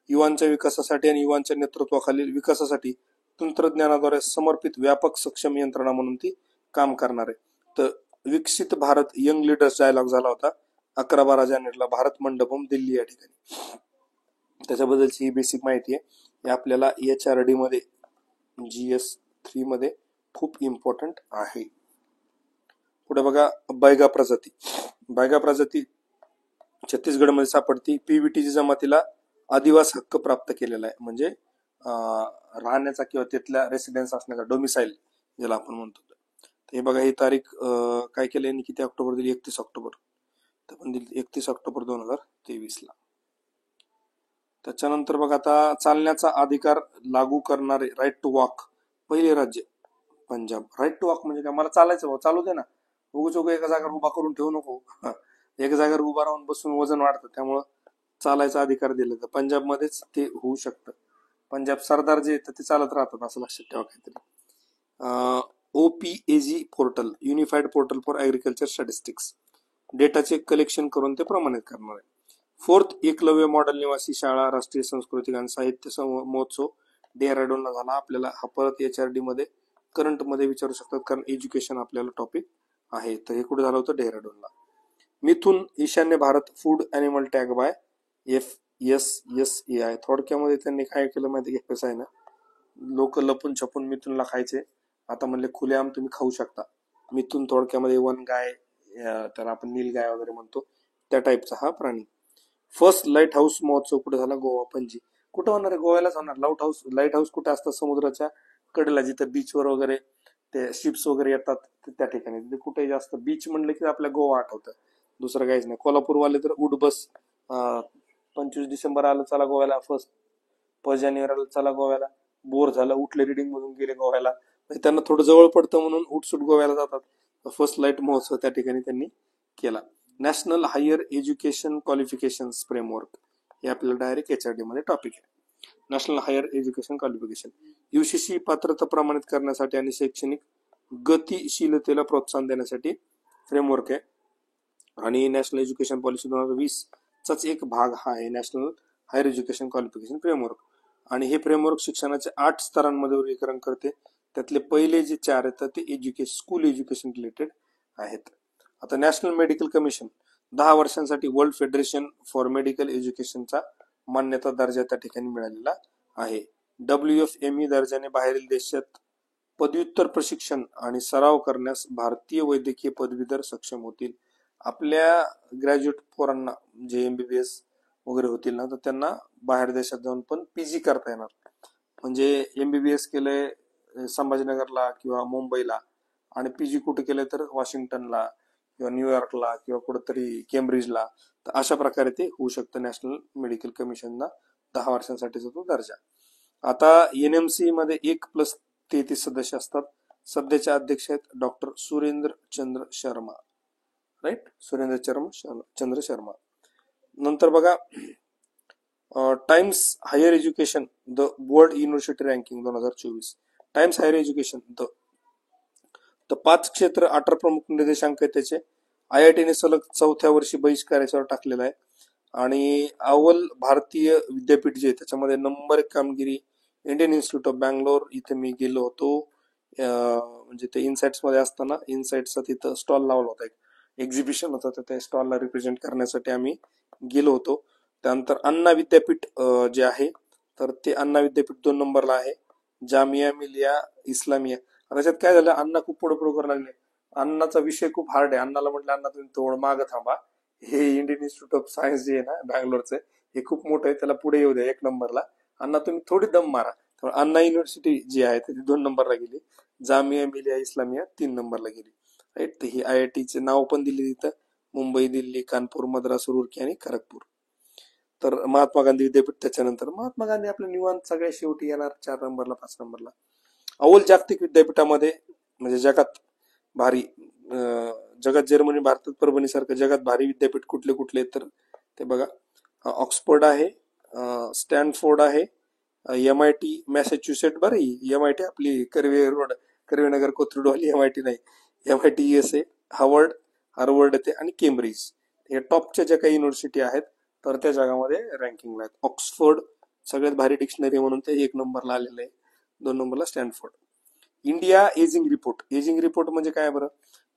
S1: युवांच्या विकासासाठी आणि युवांच्या नेतृत्वाखालील विकासासाठी तंत्रज्ञानाद्वारे समर्पित व्यापक सक्षम यंत्रणा म्हणून ती काम करणार आहे. तर विकसित भारत यंग लीडर्स डायलॉग झाला होता 11-12 जानेवारीला भारत मंडपम दिल्ली या ठिकाणी. त्याच्याबद्दलची ही बेसिक माहिती आहे. हे आपल्याला HRD मध्ये GS3 मध्ये खूप इम्पॉर्टंट आहे. पुढे बघा बैगा प्रजाती. बैगा प्रजाती छत्तीसगडमध्ये सापडती. PVTची जमातीला आदिवास हक्क प्राप्त केलेला आहे, म्हणजे राहण्याचा किंवा तिथल्या रेसिडेन्स असण्याचा डोमिसाईल ज्याला आपण म्हणतो. हे बघा ही तारीख काय केली आणि किती ऑक्टोबर दिली, 31 ऑक्टोबर. तर पण दिली 31 ऑक्टोबर 2023 ला. त्याच्यानंतर बघा आता चालण्याचा अधिकार लागू करणारे राईट टू वॉक पहिले राज्य पंजाब. राईट टू वॉक म्हणजे काय, मला चालायचं चालू दे ना, उगच एका जागेवर उभा करून ठेवू नको. एका जागेवर उभा राहून बसून वजन वाढतं, त्यामुळं चालायचा अधिकार दिला. तर पंजाबमध्येच ते होऊ शकतं. पंजाब सरदार जे येतात ते चालत राहतात असं लक्षात ठेवा काहीतरी. OPAG portal unified portal for agriculture statistics डेटाचे कलेक्शन करून ते प्रमाणित करणार आहे. 4th एकलव्य मॉडेल निवासी शाळा राष्ट्रीय सांस्कृतिक आणि साहित्य महोत्सव डेहराडूनला झाला. आपल्याला हा परत HRD मध्ये करंट मध्ये विचारू शकतात, कारण एज्युकेशन आपल्याला टॉपिक आहे. तर हे कुठे झालं होतं, डेहराडूनला. मिथून ईशान्य Bharat food animal tag by FSSAI. थोडक्यामध्ये त्यांनी काय केलं माहिती की, कसं आहे ना, लोक लपून छपून मिथूनला खायचे, आता म्हणले खुलेआम तुम्ही खाऊ शकता. मिथून थोडक्यामध्ये वन गाय, त्याला आपण नील गाय वगैरे म्हणतो, त्या टाईपचा हा प्राणी. फर्स्ट लाईट हाऊस महोत्सव कुठे झाला, गोवा पणजी. कुठं होणार आहे, गोव्यालाच होणार. लाईट हाऊस कुठे असतात, समुद्राच्या कडेला, जिथं बीचवर वगैरे ते शिप्स वगैरे येतात त्या ठिकाणी. कुठे जास्त बीच म्हणलं की आपल्या गोवा आठवतं, दुसरं काहीच नाही. कोल्हापूरवाले तर उड बस 25 डिसेंबर आलं चला गोव्याला, 1 जानेवारी आलं चला गोव्याला, बोर झालं उठले रिडिंग मधून गेले गोव्याला, त्यांना थोडं जवळ पडतं म्हणून उठसूट गोव्याला जातात. फर्स्ट लाईट महोत्सव त्या ठिकाणी त्यांनी केला. National Higher Education Qualification Framework हे आपल्याला डायरेक्ट HRD मध्ये टॉपिक आहे. National Higher Education Qualification UCC पात्रता प्रमाणित करण्यासाठी आणि शैक्षणिक गतिशीलतेला प्रोत्साहन देण्यासाठी फ्रेमवर्क आहे. आणि नॅशनल एज्युकेशन पॉलिसी 2020 चाच एक भाग हा आहे National Higher Education Qualification Framework. आणि हे फ्रेमवर्क शिक्षणाचे 8 स्तरांमध्ये वर्गीकरण करते. त्यातले पहिले जे 4 आहेत ते स्कूल एज्युकेशन रिलेटेड आहेत. आता नॅशनल मेडिकल कमिशन 10 वर्षांसाठी वर्ल्ड फेडरेशन फॉर मेडिकल एज्युकेशनचा मान्यता दर्जा त्या ठिकाणी मिळालेला आहे. WFME दर्जाने बाहेरील देशात पदव्युत्तर प्रशिक्षण आणि सराव करण्यास भारतीय वैद्यकीय पदवीधर सक्षम होतील. आपल्या ग्रॅज्युएट पोरांना जे MBBS वगैरे होतील ना, तर त्यांना बाहेर देशात जाऊन पण PG करता येणार. म्हणजे MBBS केलंय संभाजीनगरला किंवा मुंबईला, आणि PG कुठे केलंय तर वॉशिंग्टनला किंवा न्यूयॉर्कला किंवा कुठेतरी केम्ब्रिजला. तर अशा प्रकारे ते होऊ शकतं. नॅशनल मेडिकल कमिशनला 10 वर्षांसाठीचा तो दर्जा. आता NMC मध्ये 1+33 सदस्य असतात. सध्याचे अध्यक्ष आहेत डॉक्टर सुरेंद्र चंद्र शर्मा. राईट, चंद्र शर्मा. नंतर बघा Times Higher Education the World University Ranking 2024. Times Higher Education तर 5 क्षेत्र 18 प्रमुख निर्देशांक आहेत त्याचे. IIT ने सलग 4थ्या वर्षी बहिष्कार याच्यावर टाकलेला आहे. आणि अव्वल भारतीय विद्यापीठ जे त्याच्यामध्ये नंबर 1 कामगिरी इंडियन इन्स्टिट्यूट ऑफ बँगलोर. इथे मी गेलो होतो, म्हणजे ते इनसाइट्स मध्ये असताना इनसाइट्सचा तिथं स्टॉल लावला होता, एक एक्झिबिशन होतं, तर त्या स्टॉलला रिप्रेझेंट करण्यासाठी आम्ही गेलो होतो. त्यानंतर अण्णा विद्यापीठ जे आहे, तर ते अण्णा विद्यापीठ 2 नंबरला आहे. जामिया मिलिया इस्लामिया. त्याच्यात काय झालं, अण्णा खूप पुढे करू लागले. अण्णाचा विषय खूप हार्ड आहे. अण्णाला म्हटलं अण्णा तुम्ही थोडं मागं थांबा, हे इंडियन इन्स्टिट्यूट ऑफ सायन्स जे आहे ना बँगलोरचं, हे खूप मोठं आहे, त्याला पुढे येऊ द्या 1 नंबरला. अण्णा तुम्ही थोडी दम मारा. तर अण्णा युनिव्हर्सिटी जी आहे ती 2 नंबरला गेली. जामिया मिलिया इस्लामिया 3 नंबरला गेली. राईट, तर ही IITचे नाव पण दिली तिथं, मुंबई, दिल्ली, कानपूर, मद्रास, रुड़की आणि खरगपूर. तर महात्मा गांधी विद्यापीठ त्याच्यानंतर. महात्मा गांधी आपल्या निवांत सगळ्या शेवटी येणार 4 नंबरला 5 नंबरला. अव्वल जागतिक विद्यापीठामध्ये म्हणजे जगात भारी, जगात जर्मनी, भारतात परभणी सारखं जगात भारी विद्यापीठ कुठले कुठले तर ते बघा. ऑक्सफोर्ड आहे, स्टॅनफोर्ड आहे, MIT मॅसेच्युसेट. बरं, MIT आपली कर्वेनगर कोथरूडवाली MIT नाही, MIT USA, हार्वर्ड येते आणि केम्ब्रिज. हे टॉपच्या ज्या काही युनिव्हर्सिटी आहेत तर त्या जगामध्ये रँकिंगला आहेत. ऑक्सफोर्ड सगळ्यात भारी डिक्शनरी म्हणून ते 1 नंबरला आलेलं आहे. 2 नंबरला Stanford. India ageing report. Ageing report म्हणजे काय बरं,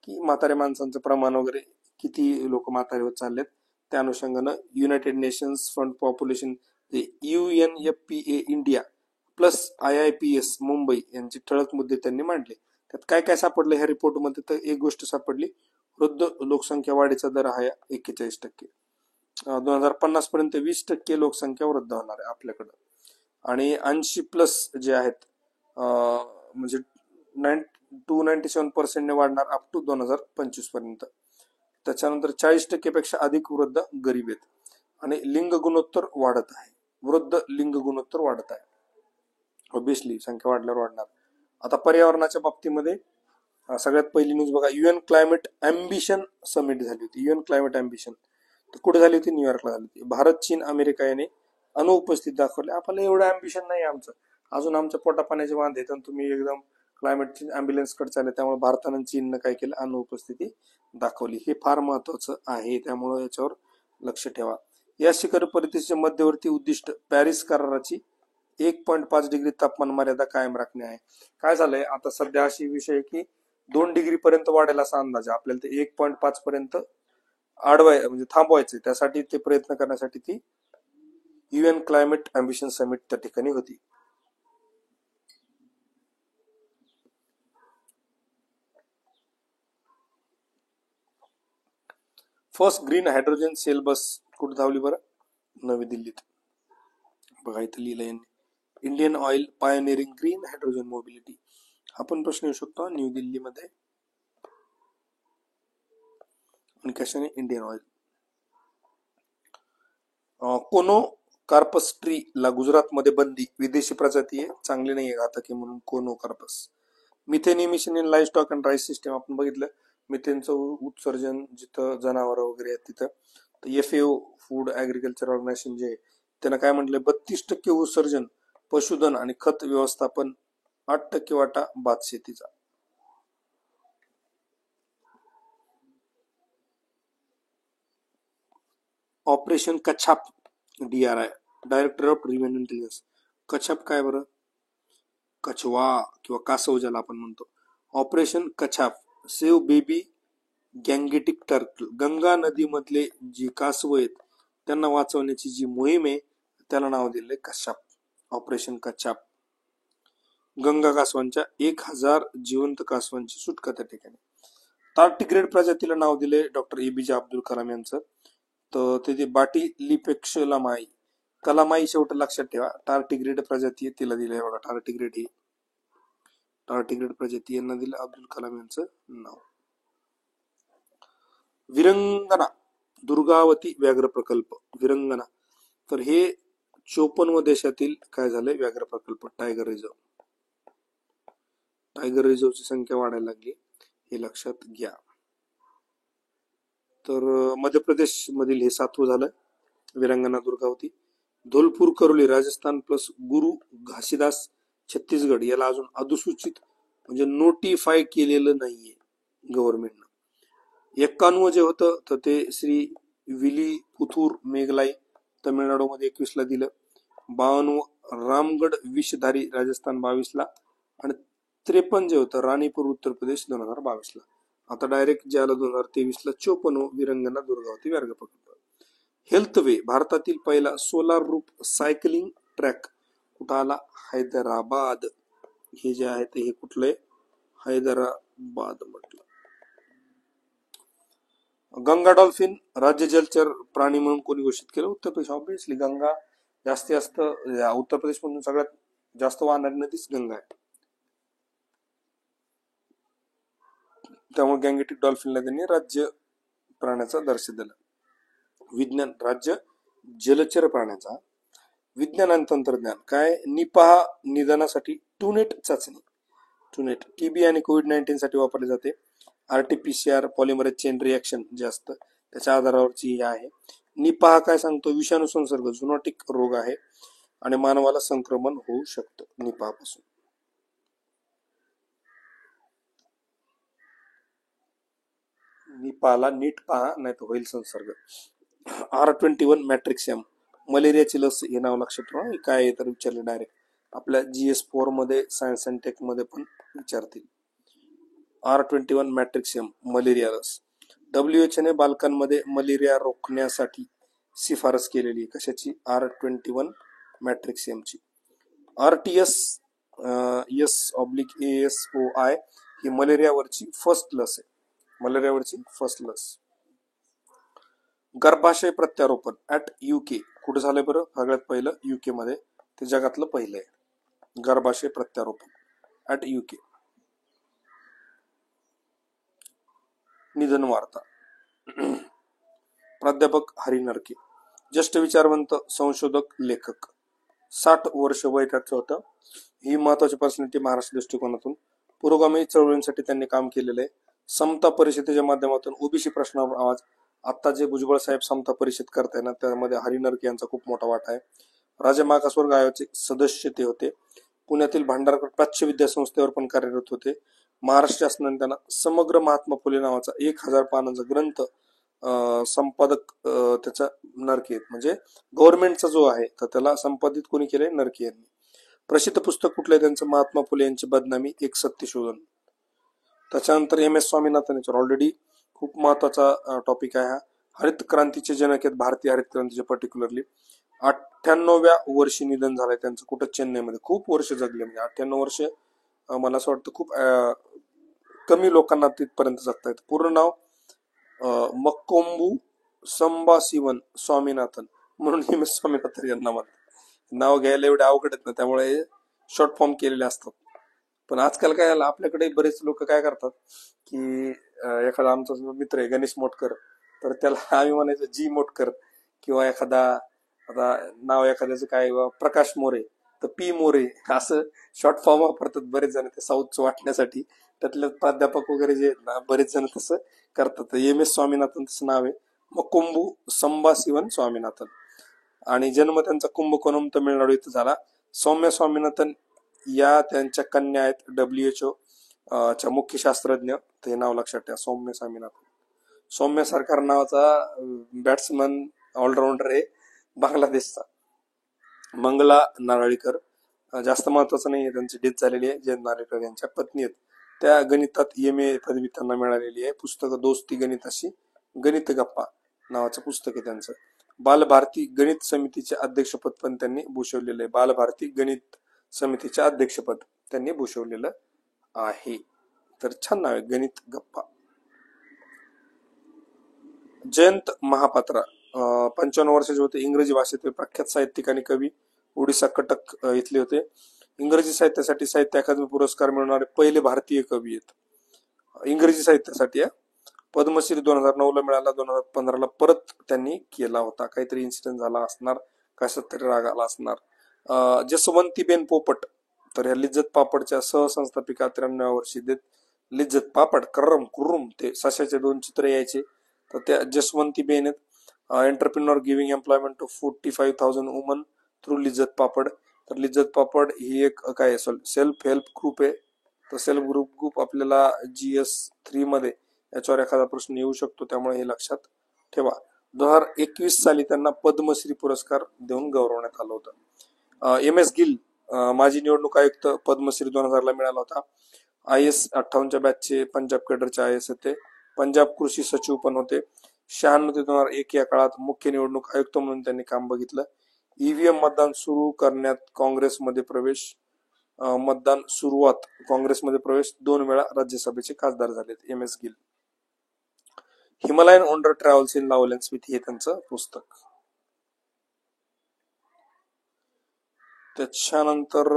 S1: की म्हाताऱ्या माणसांचं प्रमाण वगैरे किती लोक म्हातारे होत चाललेत, त्या अनुषंगानं United nations fund population UNFPA India plus IIPS Mumbai यांचे ठळक मुद्दे त्यांनी मांडले. त्यात काय काय सापडलं ह्या रिपोर्टमध्ये, तर एक गोष्ट सापडली, वृद्ध लोकसंख्या वाढीचा दर आहे 41%. 2050 पर्यंत 20% लोकसंख्या वृद्ध होणार आहे आपल्याकडं. आणि 80+ जे आहेत म्हणजे 297% ने वाढणार अप टू 2025 पर्यंत. त्याच्यानंतर 40% पेक्षा अधिक वृद्ध गरीब आहेत. आणि लिंग गुणोत्तर वाढत आहे, वृद्ध लिंग गुणोत्तर वाढत आहे. ऑब्विसली संख्या वाढल्यावर वाढणार. आता पर्यावरणाच्या बाबतीमध्ये सगळ्यात पहिली न्यूज बघा, UN क्लायमेट अँबिशन समिट झाली होती. UN क्लायमेट अँबिशन कुठे झाली होती? न्यूयॉर्कला झाली होती. भारत, चीन, अमेरिका याने अनुपस्थित दाखवले. आपल्याला एवढं अँबिशन नाही आमचं, अजून आमच्या पोटा पाण्याचे वांद आहेत आणि तुम्ही एकदम क्लायमेट चेंज अँब्युलन्स कडे चालले. त्यामुळे भारतानं चीननं काय केलं? अनुपस्थिती दाखवली. हे फार महत्वाचं आहे, त्यामुळे याच्यावर लक्ष ठेवा. या शिखर परिषदेचे मध्यवर्ती उद्दिष्ट पॅरिस कराराची 1.5 डिग्री तापमान मर्यादा कायम राखणे आहे. काय झालंय आता सध्या अशी विषय की 2 डिग्री पर्यंत वाढेल असा अंदाज आहे. आपल्याला ते 1.5 पर्यंत म्हणजे थांबवायचे. त्यासाठी ते प्रयत्न करण्यासाठी ती UN क्लायमेट अँबिशन समिट त्या ठिकाणी होती. फर्स्ट ग्रीन हायड्रोजन सेल बस कुठे धावली बरं? नवी दिल्लीत. बघा इथं लिहिलं यांनी, Indian oil pioneering green hydrogen mobility. हा पण प्रश्न येऊ शकतो न्यू दिल्लीमध्ये. आणि कशाने? Indian oil. कोनो कार्पस ट्री ला गुजरातमध्ये बंदी. विदेशी प्रजाती आहे, चांगली नाहीये, घातक आहे म्हणून conocarpus. Methane emission in livestock and rice system आपण बघितलं. मिथेनचं उत्सर्जन जिथं जनावर वगैरे आहेत तिथं. तर FAO फूड ऍग्रिकल्चर ऑर्गनायझेशन जे त्यानं काय म्हटलंय, 32% उत्सर्जन पशुधन आणि खत व्यवस्थापन, 8% वाटा भात शेतीचा. Operation Kachhap, DRI director of revenue intelligence. Kachhap काय बरं? कछवा किंवा कासव ज्याला आपण म्हणतो. Operation Kachhap save baby gangetic turtle. Ganga नदीमधले जी कासव आहेत त्यांना वाचवण्याची जी मोहीम आहे त्याला नाव दिले कछाप, ऑपरेशन कछाप. गंगा कासवांच्या 1000 जिवंत कासवांची सुटका त्या ठिकाणी. टार्टिग्रेड प्रजातीला नाव दिले डॉक्टर APJ अब्दुल कलाम यांचं. तर ते बाटी लिपेक्सलामाई, कलामाई शेवट लक्षात ठेवा. टार्टिग्रेड प्रजाती तिला दिले बघा, टार्टिग्रेड ही टार्टिग्रेड प्रजाती यांना दिलं अब्दुल कलाम यांचं नाव. विरंगना दुर्गावती व्याघ्र प्रकल्प. विरंगना, तर हे 54 देशातील काय झालंय व्याघ्र प्रकल्प. Tiger reserve. टायगर रिझर्वची संख्या वाढायला लागली, हे लक्षात घ्या. तर मध्य प्रदेश मधील हे 7वं झालं, विरंगना दुर्गावती. धोलपूर करोली राजस्थान प्लस गुरु घासीदास छत्तीसगड याला अजून अधिसूचित म्हणजे नोटिफाय केलेलं नाहीये गव्हर्नमेंटनं. 91 जे होतं तर ते श्री विली पुथूर मेघलाई तमिळनाडूमध्ये 21ला दिलं. 52 रामगड विषधारी राजस्थान 22ला. आणि 53 जे होतं राणीपूर उत्तर प्रदेश 2022ला. आता डायरेक्ट जे आलं 2023ला 54 विरंगना दुर्गावती व्याघ्र प्रकल्प. हेल्थ वे भारतातील पहिला सोलार रूफ सायकलिंग ट्रॅक कुठं आला? हैदराबाद. हे जे आहे ते हे कुठलंय? हैदराबाद म्हटलं. गंगा डॉल्फिन राज्य जलचर प्राणी म्हणून कोणी घोषित केलं? उत्तर प्रदेश. ऑब्विसली गंगा जास्त उत्तर प्रदेश मधून सगळ्यात जास्त वाहणारी नदीच गंगा आहे, त्यामुळे गँगेटिक डॉल्फिनला त्यांनी राज्य प्राण्याचा दर्जा दिला. विज्ञान राज्य जलचर प्राण्याचा. विज्ञान आणि तंत्रज्ञान काय? निपाह निदानासाठी टूनेट चाचणी. टूनेट TB आणि COVID-19 साठी वापरले जाते. RT-PCR पॉलिमरेज चेन रिॲक्शन जे असतं त्याच्या आधारावरची ही आहे. निपाह काय सांगतो? विषाणू संसर्ग, झुनोटिक रोग आहे आणि मानवाला संक्रमण होऊ शकतं निपाह पासून. निपाहला नीट पहा नाही तर होईल संसर्ग. R21 मॅट्रिक्स एम मलेरियाची लस हे नाव लक्षात ठेवा. काय तर विचारले डायरेक्ट. आपल्या GS4 मध्ये सायन्स अँड टेक मध्ये पण विचारतील. R21 मॅट्रिक्सियम मलेरिया रस. WHO ने बालकांमध्ये मलेरिया रोखण्यासाठी शिफारस केलेली कशाची? R21 मॅट्रिक्सियमची. RTS SOI ही मलेरियावरची फर्स्ट लस आहे. मलेरियावरची फर्स्ट लस. गर्भाशय प्रत्यारोपण ऍट UK कुठे झालंय बरं? सगळ्यात पहिलं UK मध्ये, ते जगातलं पहिलं आहे गर्भाशय प्रत्यारोपण ऍट UK. निधन वार्ता. प्राध्यापक हरी नरके, ज्येष्ठ विचारवंत, संशोधक, लेखक, 60 वर्ष वय त्याचं होतं. ही महत्वाची पर्सनॅलिटी महाराष्ट्र दृष्टिकोनातून. पुरोगामी चळवळींसाठी त्यांनी काम केलेलं आहे. समता परिषदेच्या माध्यमातून ओबीसी प्रश्नावर आवाज. आता जे भुजबळ साहेब समता परिषद करताय ना, त्यामध्ये हरी नरके यांचा खूप मोठा वाटा आहे. राज्य मागासवर्ग आयोगाचे सदस्य ते होते. पुण्यातील भांडारकर प्राच्य विद्यासंस्थेवर पण कार्यरत होते. महाराष्ट्र शासनाने त्यांना समग्र महात्मा फुले नावाचा 1000 पानांचा ग्रंथ संपादक त्याचा नरके, म्हणजे गव्हर्नमेंटचा जो आहे तर त्याला संपादित कोणी केलंय? नरके यांनी. प्रसिद्ध पुस्तक कुठलं आहे त्यांचं? महात्मा फुले यांची बदनामी, एक सत्य शोधन. त्याच्यानंतर MS स्वामीनाथन यांच्यावर ऑलरेडी खूप महत्वाचा टॉपिक आहे हा. हरित क्रांतीचे जनक आहेत, भारतीय हरित क्रांतीचे पर्टिक्युलरली. 98व्या वर्षी निधन झालंय त्यांचं. कुठं? चेन्नईमध्ये. खूप वर्ष जगले, म्हणजे 98 वर्ष मला असं वाटतं खूप कमी लोकांना तिथपर्यंत जगता येतं. पूर्ण नाव मक्कोंबू संबाशिवन स्वामीनाथन, म्हणून MS स्वामीनाथन यांना म्हणतात. नाव घ्यायला एवढे अवघड आहेत ना, त्यामुळे शॉर्ट फॉर्म केलेले असतात. पण आजकाल काय झालं, आपल्याकडे बरेच लोक काय करतात की एखादा आमचा मित्र आहे गणेश मोटकर, तर त्याला आम्ही म्हणायचं जी मोटकर, किंवा एखादा आता नाव एखाद्याचं काय प्रकाश मोरे तर पी मोरे, असं शॉर्ट फॉर्म वापरतात बरेच जण ते साऊथचं वाटण्यासाठी. त्यातले प्राध्यापक वगैरे जे बरेच जण तसं करतात. MS स्वामीनाथन तसं नाव आहे, मक्कोंबू संबाशिवन स्वामीनाथन. आणि जन्म त्यांचा कुंभकोणम तमिळनाडू इथं झाला. सौम्य स्वामीनाथन या त्यांच्या कन्या आहेत. WHO च्या मुख्य शास्त्रज्ञ, ते नाव लक्षात ठेवा, सौम्य स्वामीनाथन. सौम्य सरकार नावाचा बॅट्समन ऑलराऊंडर आहे बांगलादेशचा. मंगला नारळीकर, जास्त महत्वाचं नाही, त्यांची डेथ झालेली आहे. जयंत नारळीकर यांच्या पत्नी आहेत. त्या गणितात MA पदवी त्यांना मिळालेली आहे. पुस्तक दोस्ती गणिताशी गणित गप्पा नावाचं पुस्तक आहे त्यांचं. बालभारती गणित समितीचे अध्यक्षपद पण त्यांनी भूषवलेलं आहे. बालभारती गणित समितीचे अध्यक्षपद त्यांनी भूषवलेलं आहे. तर छान नाव आहे, गणित गप्पा. जयंत महापात्रा 55 वर्षाचे होते. इंग्रजी भाषेतील प्रख्यात साहित्यिक आणि कवी, ओडिसा कटक इथले होते. इंग्रजी साहित्यासाठी साहित्य अकादमी पुरस्कार मिळवणारे पहिले भारतीय कवी आहेत इंग्रजी साहित्यासाठी. पद्मश्री 2009 ला मिळाला, 2015 ला परत त्यांनी केला होता. काहीतरी इन्सिडेंट झाला असणार, कशात तरी राग आला असणार. जसवंतीबेन पोपट, तर ह्या लिज्जत पापडच्या सहसंस्थापिका, 93व्या वर्षी देत. लिज्जत पापड कर्रम कुर्रुम, ते सशाचे 2 चित्र यायचे, तर त्या जसवंतीबेन आहेत. Entrepreneur giving employment to 45,000 woman through Lijjat papad. तर लिज्जत पापड ही एक काय सेल्फ हेल्प ग्रुप आहे. तर सेल्फ ग्रुप आपल्याला GS3 मध्ये याच्यावर एखादा प्रश्न येऊ शकतो, त्यामुळे हे लक्षात ठेवा. 2021 साली त्यांना पद्मश्री पुरस्कार देऊन गौरवण्यात आलं होतं. MS गिल, माजी निवडणूक आयुक्त, पद्मश्री 2000 ला मिळाला होता. IS 58च्या बॅचचे पंजाब केडरचे IS होते. पंजाब कृषी सचिव पण होते. 96 ते 2001 या काळात मुख्य निवडणूक आयुक्त म्हणून त्यांनी काम बघितलं. EVM मतदान सुरू करण्यात काँग्रेसमध्ये प्रवेश, मतदान सुरुवात काँग्रेसमध्ये प्रवेश, 2 वेळा राज्यसभेचे खासदार झालेत MS Gill. Himalayan wonder travels in love and smith हे त्यांचं पुस्तक. त्याच्यानंतर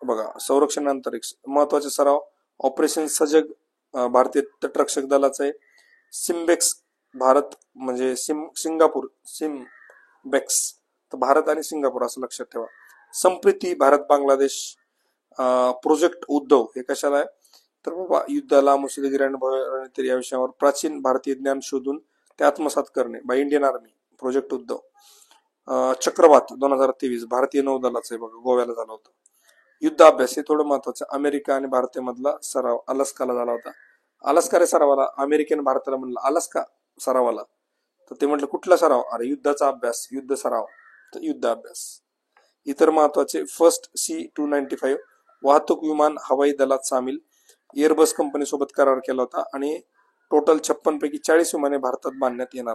S1: बघा, संरक्षण अंतरिक्ष महत्वाचे सराव. ऑपरेशन सजग भारतीय तटरक्षक दलाचा आहे. सिम्बेक्स भारत म्हणजे सिंगापूर, सिम्बेक्स तर भारत आणि सिंगापूर असं लक्षात ठेवा. संप्रीती भारत बांगलादेश. प्रोजेक्ट उद्धव हे कशाला आहे? तर बाबा युद्धाला, मुत्सद्देगिरी आणि भविष्य या विषयावर प्राचीन भारतीय ज्ञान शोधून ते आत्मसात करणे by Indian army, project Uddhav. चक्रवात 2023 भारतीय नौदलाचं आहे बघा, गोव्याला झालं होतं. युद्ध अभ्यास हे थोडं महत्वाचं. अमेरिका आणि भारतामधला सराव अलास्काला झाला होता. अलास्का रे सरावाला, अमेरिकेने भारताला म्हणलं अलास्का सरावाला, तर ते म्हटलं कुठला सराव? अरे युद्धाचा अभ्यास, युद्ध सराव, तर युद्ध अभ्यास. इतर महत्वाचे फर्स्ट C-295 वाहतूक विमान हवाई दलात सामील, एअरबस कंपनी सोबत करार केला होता आणि टोटल 56 पैकी 40 विमाने भारतात बांधण्यात येणार.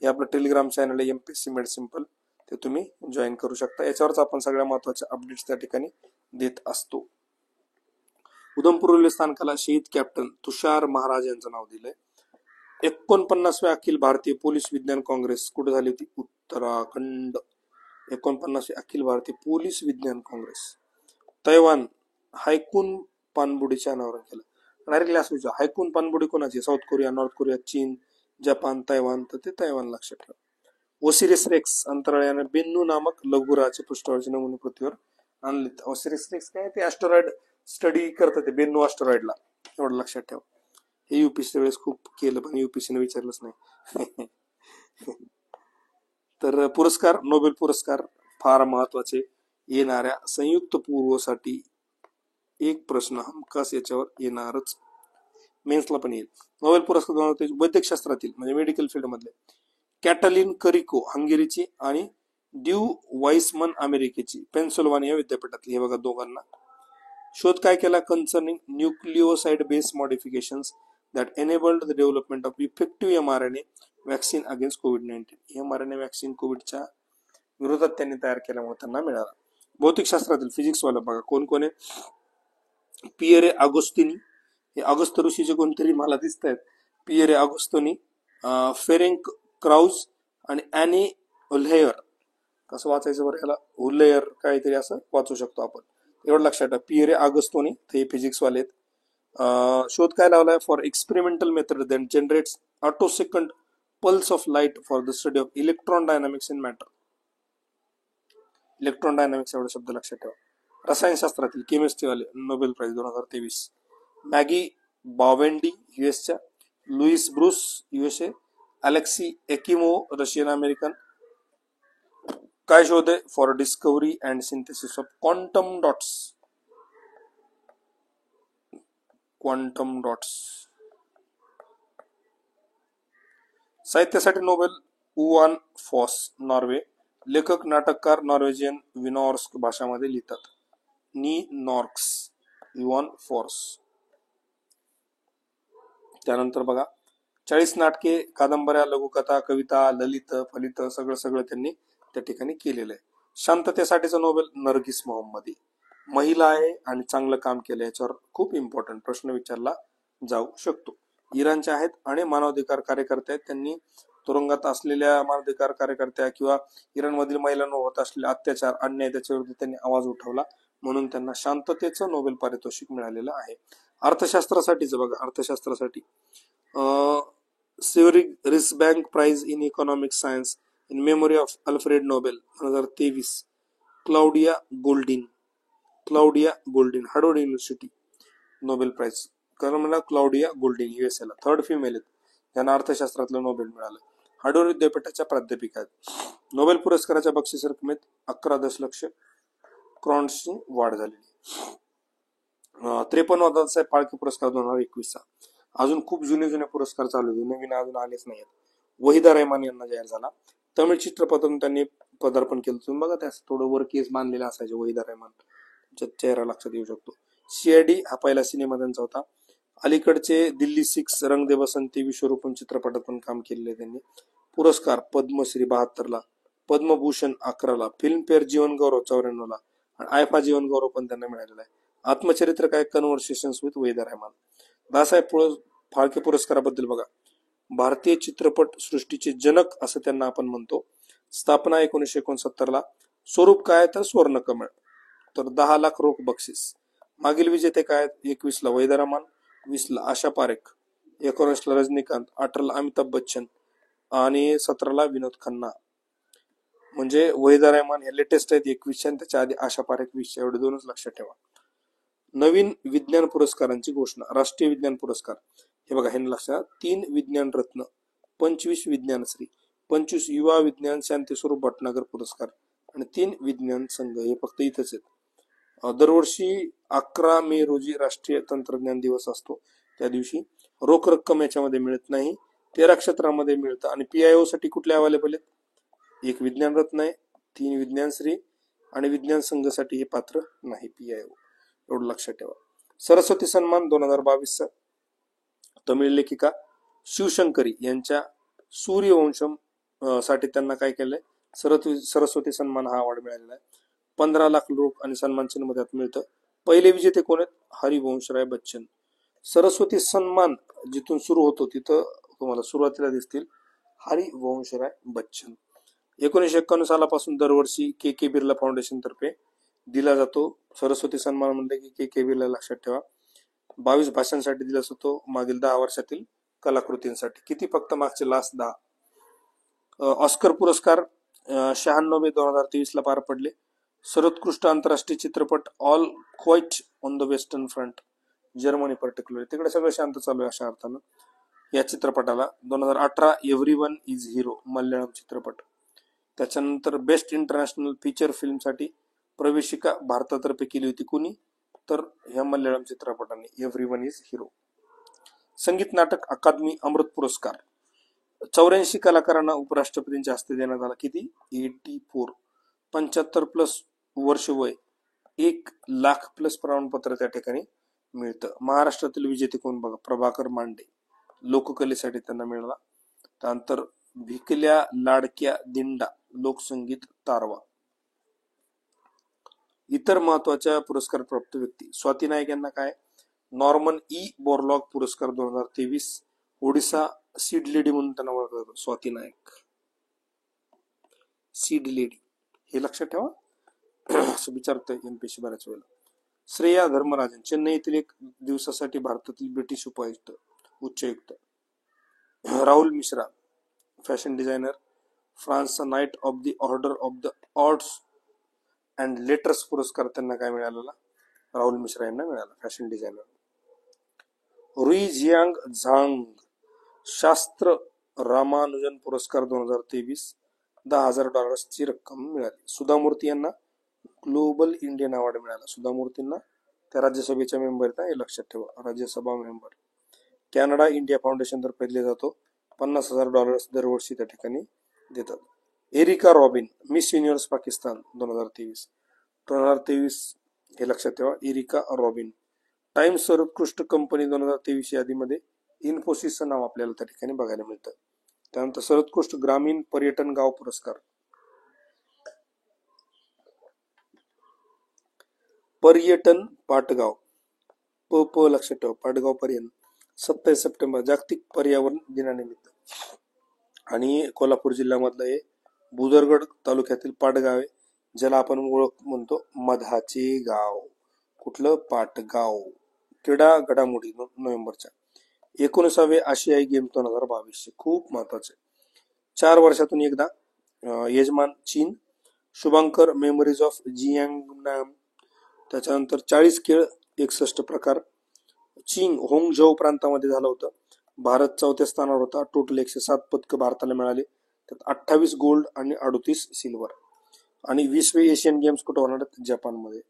S1: हे आपलं टेलिग्राम चॅनल आहे MPSC मेड सिंपल, ते तुम्ही जॉईन करू शकता. याच्यावरच आपण सगळ्या महत्वाच्या अपडेट्स त्या ठिकाणी देत असतो. उधमपूर रेल्वे स्थानकाला शहीद कॅप्टन तुषार महाराज यांचं नाव दिलंय. 49वी अखिल भारतीय पोलीस विज्ञान काँग्रेस कुठे झाली होती? उत्तराखंड. 49वी अखिल भारतीय पोलीस विज्ञान काँग्रेस. तैवान हायकुन पानबुडीच्या नावावर केलं. डायरेक्टली असं विचार, हायकुन पानबुडी कोणाची? साऊथ कोरिया, नॉर्थ कोरिया, चीन, जपान, तैवान. तर ते तैवान लक्षात ठेवा. ओसिरिस रेक्स अंतराळयाने बेन्नू नामक लघुग्रहाचे पृष्ठभागाचे नमुने पृथ्वीवर आणले. ओसिरिस रेक्स काय ते ॲस्टेरॉइड स्टडी करतात ते बेन्नू ॲस्टेरॉइडला, एवढं लक्षात ठेवा. हे युपीसी वेळेस खूप केलं पण युपीसीने विचारलंच नाही. तर पुरस्कार, नोबेल पुरस्कार फार महत्वाचे. येणाऱ्या संयुक्त पूर्वसाठी एक प्रश्न हमखास याच्यावर येणारच, मेन्सला पण येईल. नोबेल पुरस्कार 2023 वैद्यकशास्त्रातील म्हणजे मेडिकल फील्ड मधले कॅटलिन करिको हंगेरीची आणि ड्यू वाईसमन अमेरिकेची पेन्सिल्वानिया विद्यापीठातली. हे बघा दोघांना. शोध काय केला? Concerning nucleoside base modifications that enabled the development of effective mRNA vaccine against COVID. mRNA vaccine कोविडच्या विरोधात त्यांनी तयार केल्यामुळे त्यांना मिळाला. भौतिकशास्त्रातील फिजिक्सवाला बघा कोण कोण आहे? पियरे अगोस्तिनी, हे अगस्त ऋषीचे कोणतरी मला दिसत आहेत. पियरे अगोस्तोनी, फेरेंक क्राउज आणि ॲनी उल्हेयर. कसं वाचायचं बरं याला? उल्हेयर काहीतरी असं वाचू शकतो आपण, एवढं लक्षात ठेवा. पियरे अगोस्तोनी ते फिजिक्सवाले आहेत. शोध काय लावलाय? For experimental method that generates attosecond pulse of light for the study of electron dynamics in matter. Electron dynamics एवढा शब्द लक्षात ठेवा. रसायनशास्त्रातील केमिस्ट्रीवाले नोबेल प्राइज 2023. मॅगी बावेंडी युएसच्या, Louis Brus USA, Alexei Ekimov Russian American. काय शोध आहे? For discovery and synthesis of quantum dots. Quantum dots. साहित्यासाठी नोबेल उवान फॉस नॉर्वे. लेखक नाटककार नॉर्वेजियन विनॉर्स्क भाषामध्ये लिहितात. नी नॉर्क्स, युवान फॉर्स. त्यानंतर बघा 40 नाटके, कादंबऱ्या, लघुकथा, कविता, ललित, फलित सगळं त्यांनी त्या ठिकाणी केलेलं आहे. शांततेसाठीचा नोबेल नरगिस मोहम्मदी. महिला आहे आणि चांगलं काम केलं, याच्यावर खूप इम्पॉर्टंट प्रश्न विचारला जाऊ शकतो. इराणच्या आहेत आणि मानवाधिकार कार्यकर्ते आहेत. त्यांनी तुरुंगात असलेल्या मानवाधिकार कार्यकर्त्या किंवा इराणमधील महिलांवर होत असलेले अत्याचार, अन्याय त्याच्या विरुद्ध त्यांनी आवाज उठवला, म्हणून त्यांना शांततेचं नोबेल पारितोषिक मिळालेलं आहे. अर्थशास्त्रासाठीच बघा, अर्थशास्त्रासाठी Sveriges Riksbank prize in economic science in memory of Alfred Nobel 2023. Claudia Goldin, Harvard university Nobel prize. कारण मला क्लाउडिया गोल्डिन USA ला 3rd फिमेल आहेत त्यांना अर्थशास्त्रातलं नोबेल मिळालं. हार्वर्ड विद्यापीठाच्या प्राध्यापिका आहेत. नोबेल पुरस्काराच्या बक्षीस रकमेत 11 दशलक्ष क्रॉन्सची वाढ झालेली. 53वा दादासाहेब फाळके पुरस्कार 2021. अजून खूप जुने पुरस्कार चालू आहेत, नवीन अजून आलेच नाहीत. वहिदा रहमान यांना जाहीर झाला. तमिळ चित्रपटातून त्यांनी पदार्पण केलं. तुम्ही बघा त्यास थोडं वर केस बांधलेला असायचे. वहिदा रहमान चेहरा लक्षात येऊ शकतो. CID हा पहिला सिनेमा त्यांचा होता. अलीकडचे दिल्ली 6, रंग दे बसंती, विश्वरूपम चित्रपटात पण काम केलेले त्यांनी. पुरस्कार पद्मश्री 72ला, पद्मभूषण 11ला, फिल्मफेअर जीवन गौरव 94ला आणि आयफा जीवन गौरव पण त्यांना मिळालेला आहे. आत्मचरित्र काय? Conversations with Waheeda Rehman. दादासाहेब फाळके पुरस्काराबद्दल बघा. भारतीय चित्रपट सृष्टीचे जनक असं त्यांना आपण म्हणतो. स्थापना 1969ला. स्वरूप काय? तर स्वर्ण कमळ. तर 10 लाख रोख बक्षीस. मागील विजेते काय? 21ला वहिदा रहमान, 20ला आशा पारेख, 19ला रजनीकांत, 18ला अमिताभ बच्चन आणि 17ला विनोद खन्ना. म्हणजे वहिदा रहमान हे लेटेस्ट आहेत 21च्या आणि त्याच्या आधी आशा पारेख 20च्या. एवढे दोनच लक्षात ठेवा. नवीन विज्ञान पुरस्कारांची घोषणा. राष्ट्रीय विज्ञान पुरस्कार हे बघा, हे लक्षात. 3 विज्ञान रत्न, 25 विज्ञानश्री, 25 युवा विज्ञान शांतीस्वरूप भटनागर पुरस्कार आणि 3 विज्ञान संघ. हे फक्त इथंच आहेत. दरवर्षी 11 मे रोजी राष्ट्रीय तंत्रज्ञान दिवस असतो. त्या दिवशी रोख रक्कम याच्यामध्ये मिळत नाही, 13 क्षेत्रामध्ये मिळतं. आणि PIO साठी कुठले अवेलेबल आहेत? 1 विज्ञान रत्न आहे, 3 विज्ञानश्री, आणि विज्ञान संघासाठी हे पात्र नाही, PIO, एवढं लक्षात ठेवा. सरस्वती सन्मान 2022चा तमिळ लेखिका शिवशंकरी यांच्या सूर्यवंशम साठी त्यांना काय केलंय, सरस्वती सन्मान हा अवॉर्ड मिळालेला आहे. 15 लाख लोक आणि सन्मान चिन्ह त्यात मिळतं. पहिले विजेते कोण आहेत? हरिवंशराय बच्चन. सरस्वती सन्मान जिथून सुरू होतो तिथं तुम्हाला सुरुवातीला दिसतील हरिवंशराय बच्चन. 1951 सालापासून दरवर्षी के बिर्ला फाउंडेशन तर्फे दिला जातो. सरस्वती सन्मान म्हणले की के बिर्ला लक्षात ठेवा. 22 भाषांसाठी दिला जातो मागील 10 वर्षातील कलाकृतींसाठी. किती? फक्त मागचे लास्ट 10. ऑस्कर पुरस्कार 96/2023 ला पार पडले. सर्वोत्कृष्ट आंतरराष्ट्रीय चित्रपट all quite on the western front, Germany particular, तिकडे सगळं शांत चालू आहे अशा अर्थानं या चित्रपटाला. 2018 एव्हरीवन इज हिरो मल्याळम चित्रपट. त्याच्यानंतर बेस्ट इंटरनॅशनल फीचर फिल्मसाठी प्रवेशिका भारतातर्फे केली होती. कुणी? तर ह्या मल्याळम चित्रपटाने, एव्हरीवन इज हिरो. संगीत नाटक अकादमी अमृत पुरस्कार 84 कलाकारांना उपराष्ट्रपतींच्या हस्ते देण्यात आला. किती? 84. 75+ वर्ष वय, 1 लाख प्लस प्रमाणपत्र त्या ठिकाणी मिळतं. महाराष्ट्रातील विजेते कोण? बघा, प्रभाकर मांडे, लोककलेसाठी त्यांना मिळाला. त्यानंतर भिकल्या लाडक्या दिंडा लोकसंगीत तारवा. इतर महत्वाच्या पुरस्कार प्राप्त व्यक्ती स्वाती नाईक यांना काय? नॉर्मन ई बोरलॉग पुरस्कार 2023. ओडिसा सीड लेडी म्हणून त्यांना ओळखलं जातं. स्वाती नाईक सीड लेडी, हे लक्षात ठेवा, असं विचारतोय एमपीएससी बऱ्याच वेळेला. श्रेया धर्मराजन चेन्नई येथील 1 दिवसासाठी भारतातील ब्रिटिश उच्चायुक्त. राहुल मिश्रा फॅशन डिझायनर, फ्रान्सचा night of the order of the arts and letters पुरस्कार त्यांना काय मिळालेला? राहुल मिश्रा यांना मिळाला, फॅशन डिझायनर. रुई झियांग झांग शास्त्र रामानुजन पुरस्कार 2023, $10,000 ची रक्कम मिळाली. सुधा मूर्ती यांना ग्लोबल इंडियन अवॉर्ड मिळाला. सुधा मूर्तींना त्या राज्यसभेच्या मेंबर आहेत, हे लक्षात ठेवा, Rajya Sabha member. Canada India foundation तर्फे दिले जातो. $50,000 दरवर्षी त्या ठिकाणी देतात. Erica Robin Miss Universe Pakistan 2023 हे लक्षात ठेवा, एरिका रॉबिन. टाइम्स सर्वोत्कृष्ट कंपनी 2023 यादीमध्ये इन्फोसिसचं नाव आपल्याला त्या ठिकाणी बघायला मिळतं. त्यानंतर सर्वोत्कृष्ट ग्रामीण पर्यटन गाव पुरस्कार पर्यटन पाटगाव, लक्षात ठेवा, पाटगाव पर्यटन, 27 सप्टेंबर जागतिक पर्यावरण दिनानिमित्त. आणि कोल्हापूर जिल्ह्यामधलं हे बुदरगड तालुक्यातील पाटगाव आहे, ज्याला आपण ओळख म्हणतो मधाचे गाव. कुठलं? पाटगाव. क्रीडा घडामोडी नोव्हेंबरच्या 19वे आशियाई गेम 2022 खूप महत्वाचे. 4 वर्षातून एकदा. यजमान चीन. शुभांकर मेमरीज ऑफ जियांगनाम. त्याच्यानंतर 40 खेळ 61 प्रकार. चीन होंगझौ प्रांतामध्ये झालं होतं. भारत 4थ्या स्थानावर होता. टोटल 107 पदकं भारताला मिळाली, त्यात 28 गोल्ड आणि 38 सिल्वर. आणि 20वे एशियन गेम्स कुठं होणार आहेत? जपानमध्ये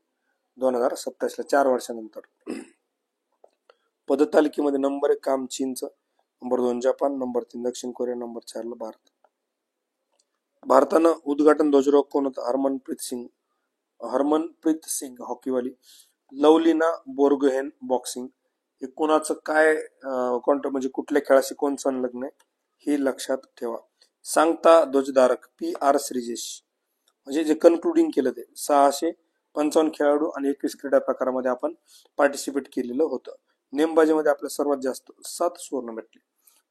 S1: 2027ला, 4 वर्षानंतर. पदतालिकेमध्ये नंबर 1 काम चीनचं, नंबर 2 जपान, नंबर 3 दक्षिण कोरिया, नंबर 4 ला भारत. भारतानं उद्घाटन ध्वजरोहक कोण होतं? हरमनप्रीत सिंग हॉकीवाली. लवलीना बोर्गोहेन बॉक्सिंग. हे कोणाचं काय कोणतं म्हणजे कुठल्या खेळाशी कोण संलग्न आहे हे लक्षात ठेवा. सांगता ध्वजधारक PR श्रीजेश, म्हणजे जे कन्क्लुडिंग केलं ते 655 खेळाडू आणि 21 क्रीडा प्रकारामध्ये आपण पार्टिसिपेट केलेलं होतं. नेमबाजीमध्ये आपल्या सर्वात जास्त 7 सुवर्ण भेटले.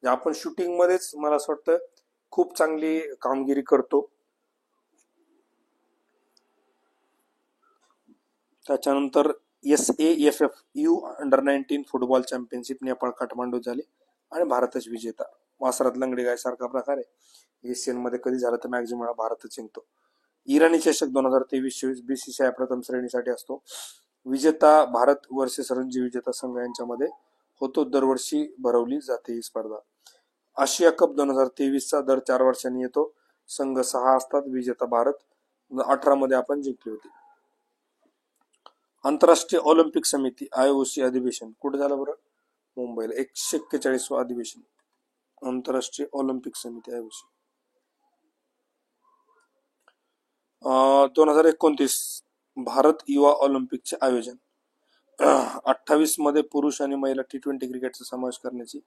S1: आपण शूटिंग मध्येच मला असं वाटतं खूप चांगली कामगिरी करतो. त्याच्यानंतर SAFF U-19 football championship Nepal Kathmandu झाली आणि भारतच विजेता. वासरात लंगडी गाय सारखा प्रकार आहे. एशियन मध्ये कधी झालं तर मॅक्झिमम वेळा भारतच जिंकतो. इराणी चषक 2023-24 BCCI प्रथम श्रेणीसाठी असतो. विजेता भारत वर्सेस रणजी विजेता संघ यांच्यामध्ये होतो. दरवर्षी भरवली जाते ही स्पर्धा. आशिया कप 2023चा दर 4 वर्षांनी येतो. संघ 6 असतात. विजेता भारत. 18 मध्ये आपण जिंकली होती. आंतरराष्ट्रीय ऑलिम्पिक समिती IOC अधिवेशन कुठे झालं बरं? मुंबईला. 141वा अधिवेशन आंतरराष्ट्रीय ऑलिम्पिक समिती IOC. 2029 भारत युवा ऑलिम्पिकचे आयोजन. 28 मध्ये पुरुष आणि महिला T20 क्रिकेटचा समावेश करण्याची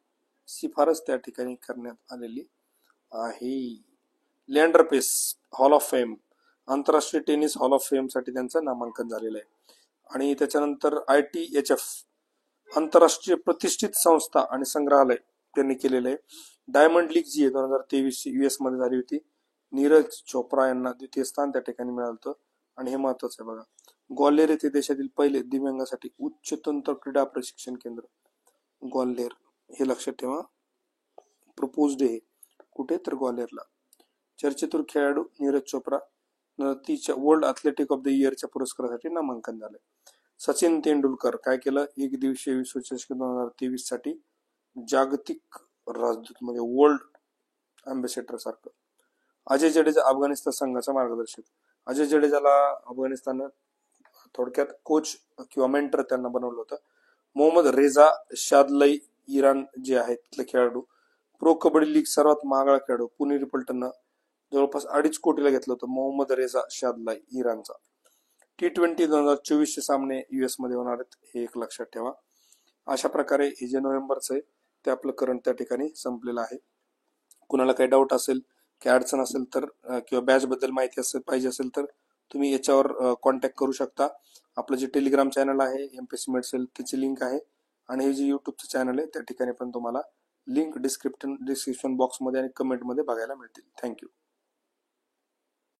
S1: शिफारस त्या ठिकाणी करण्यात आलेली आहे. लिएंडर पेस हॉल ऑफ फेम, आंतरराष्ट्रीय टेनिस हॉल ऑफ फेम साठी त्यांचं नामांकन झालेलं आहे. आणि त्याच्यानंतर ITHF आंतरराष्ट्रीय प्रतिष्ठित संस्था आणि संग्रहालय त्यांनी केलेलं आहे. डायमंड लीग जी आहे 2023 US मध्ये झाली होती. नीरज चोप्रा यांना द्वितीय स्थान त्या ठिकाणी मिळालं होतं. आणि हे महत्वाचं आहे बघा, ग्वाल्हेर येथे देशातील पहिले दिव्यांगासाठी उच्च तंत्र क्रीडा प्रशिक्षण केंद्र. ग्वाल्हेर हे लक्षात ठेवा, प्रपोज्ड आहे कुठे तर ग्वाल्हेरला. चर्चितूर खेळाडू नीरज चोप्रा तिच्या वर्ल्ड ॲथलेटिक ऑफ द इयरच्या पुरस्कारासाठी नामांकन झालंय. सचिन तेंडुलकर काय केलं, एक दिवसीय विश्वचषक 2023 साठी जागतिक राजदूत म्हणजे वर्ल्ड अँबॅसेडर सारखं. अजय जडेजा अफगाणिस्तान संघाचा मार्गदर्शक. अजय जडेजाला अफगाणिस्तान थोडक्यात कोच किंवा मेंटर त्यांना बनवलं होतं. मोहम्मद रेझा शादलाई इराण जे आहेत तिथले खेळाडू. प्रो कबड्डी लीग सर्वात महागडा खेळाडू पुणेरी पलटणनं जवळपास 2.5 कोटीला घेतलं होतं मोहम्मद रेझा शादलाई इराणचा. T20 2024 चे सामने US मध्ये होणार आहेत, हे एक लक्षात ठेवा. अशा प्रकारे हे जे नोव्हेंबरचं आहे ते आपलं करंट त्या ठिकाणी संपलेलं आहे. कुणाला काही डाऊट असेल, काही अडचण असेल तर किंवा बॅच बद्दल माहिती पाहिजे असेल तर तुम्ही याच्यावर कॉन्टॅक्ट करू शकता. आपलं जे टेलिग्राम चॅनल आहे MPSC मेडसेल त्याची लिंक आहे आणि हे जे युट्यूबचं चॅनल आहे त्या ठिकाणी पण तुम्हाला लिंक डिस्क्रिप्शन बॉक्समध्ये आणि कमेंटमध्ये बघायला मिळतील. थँक्यू.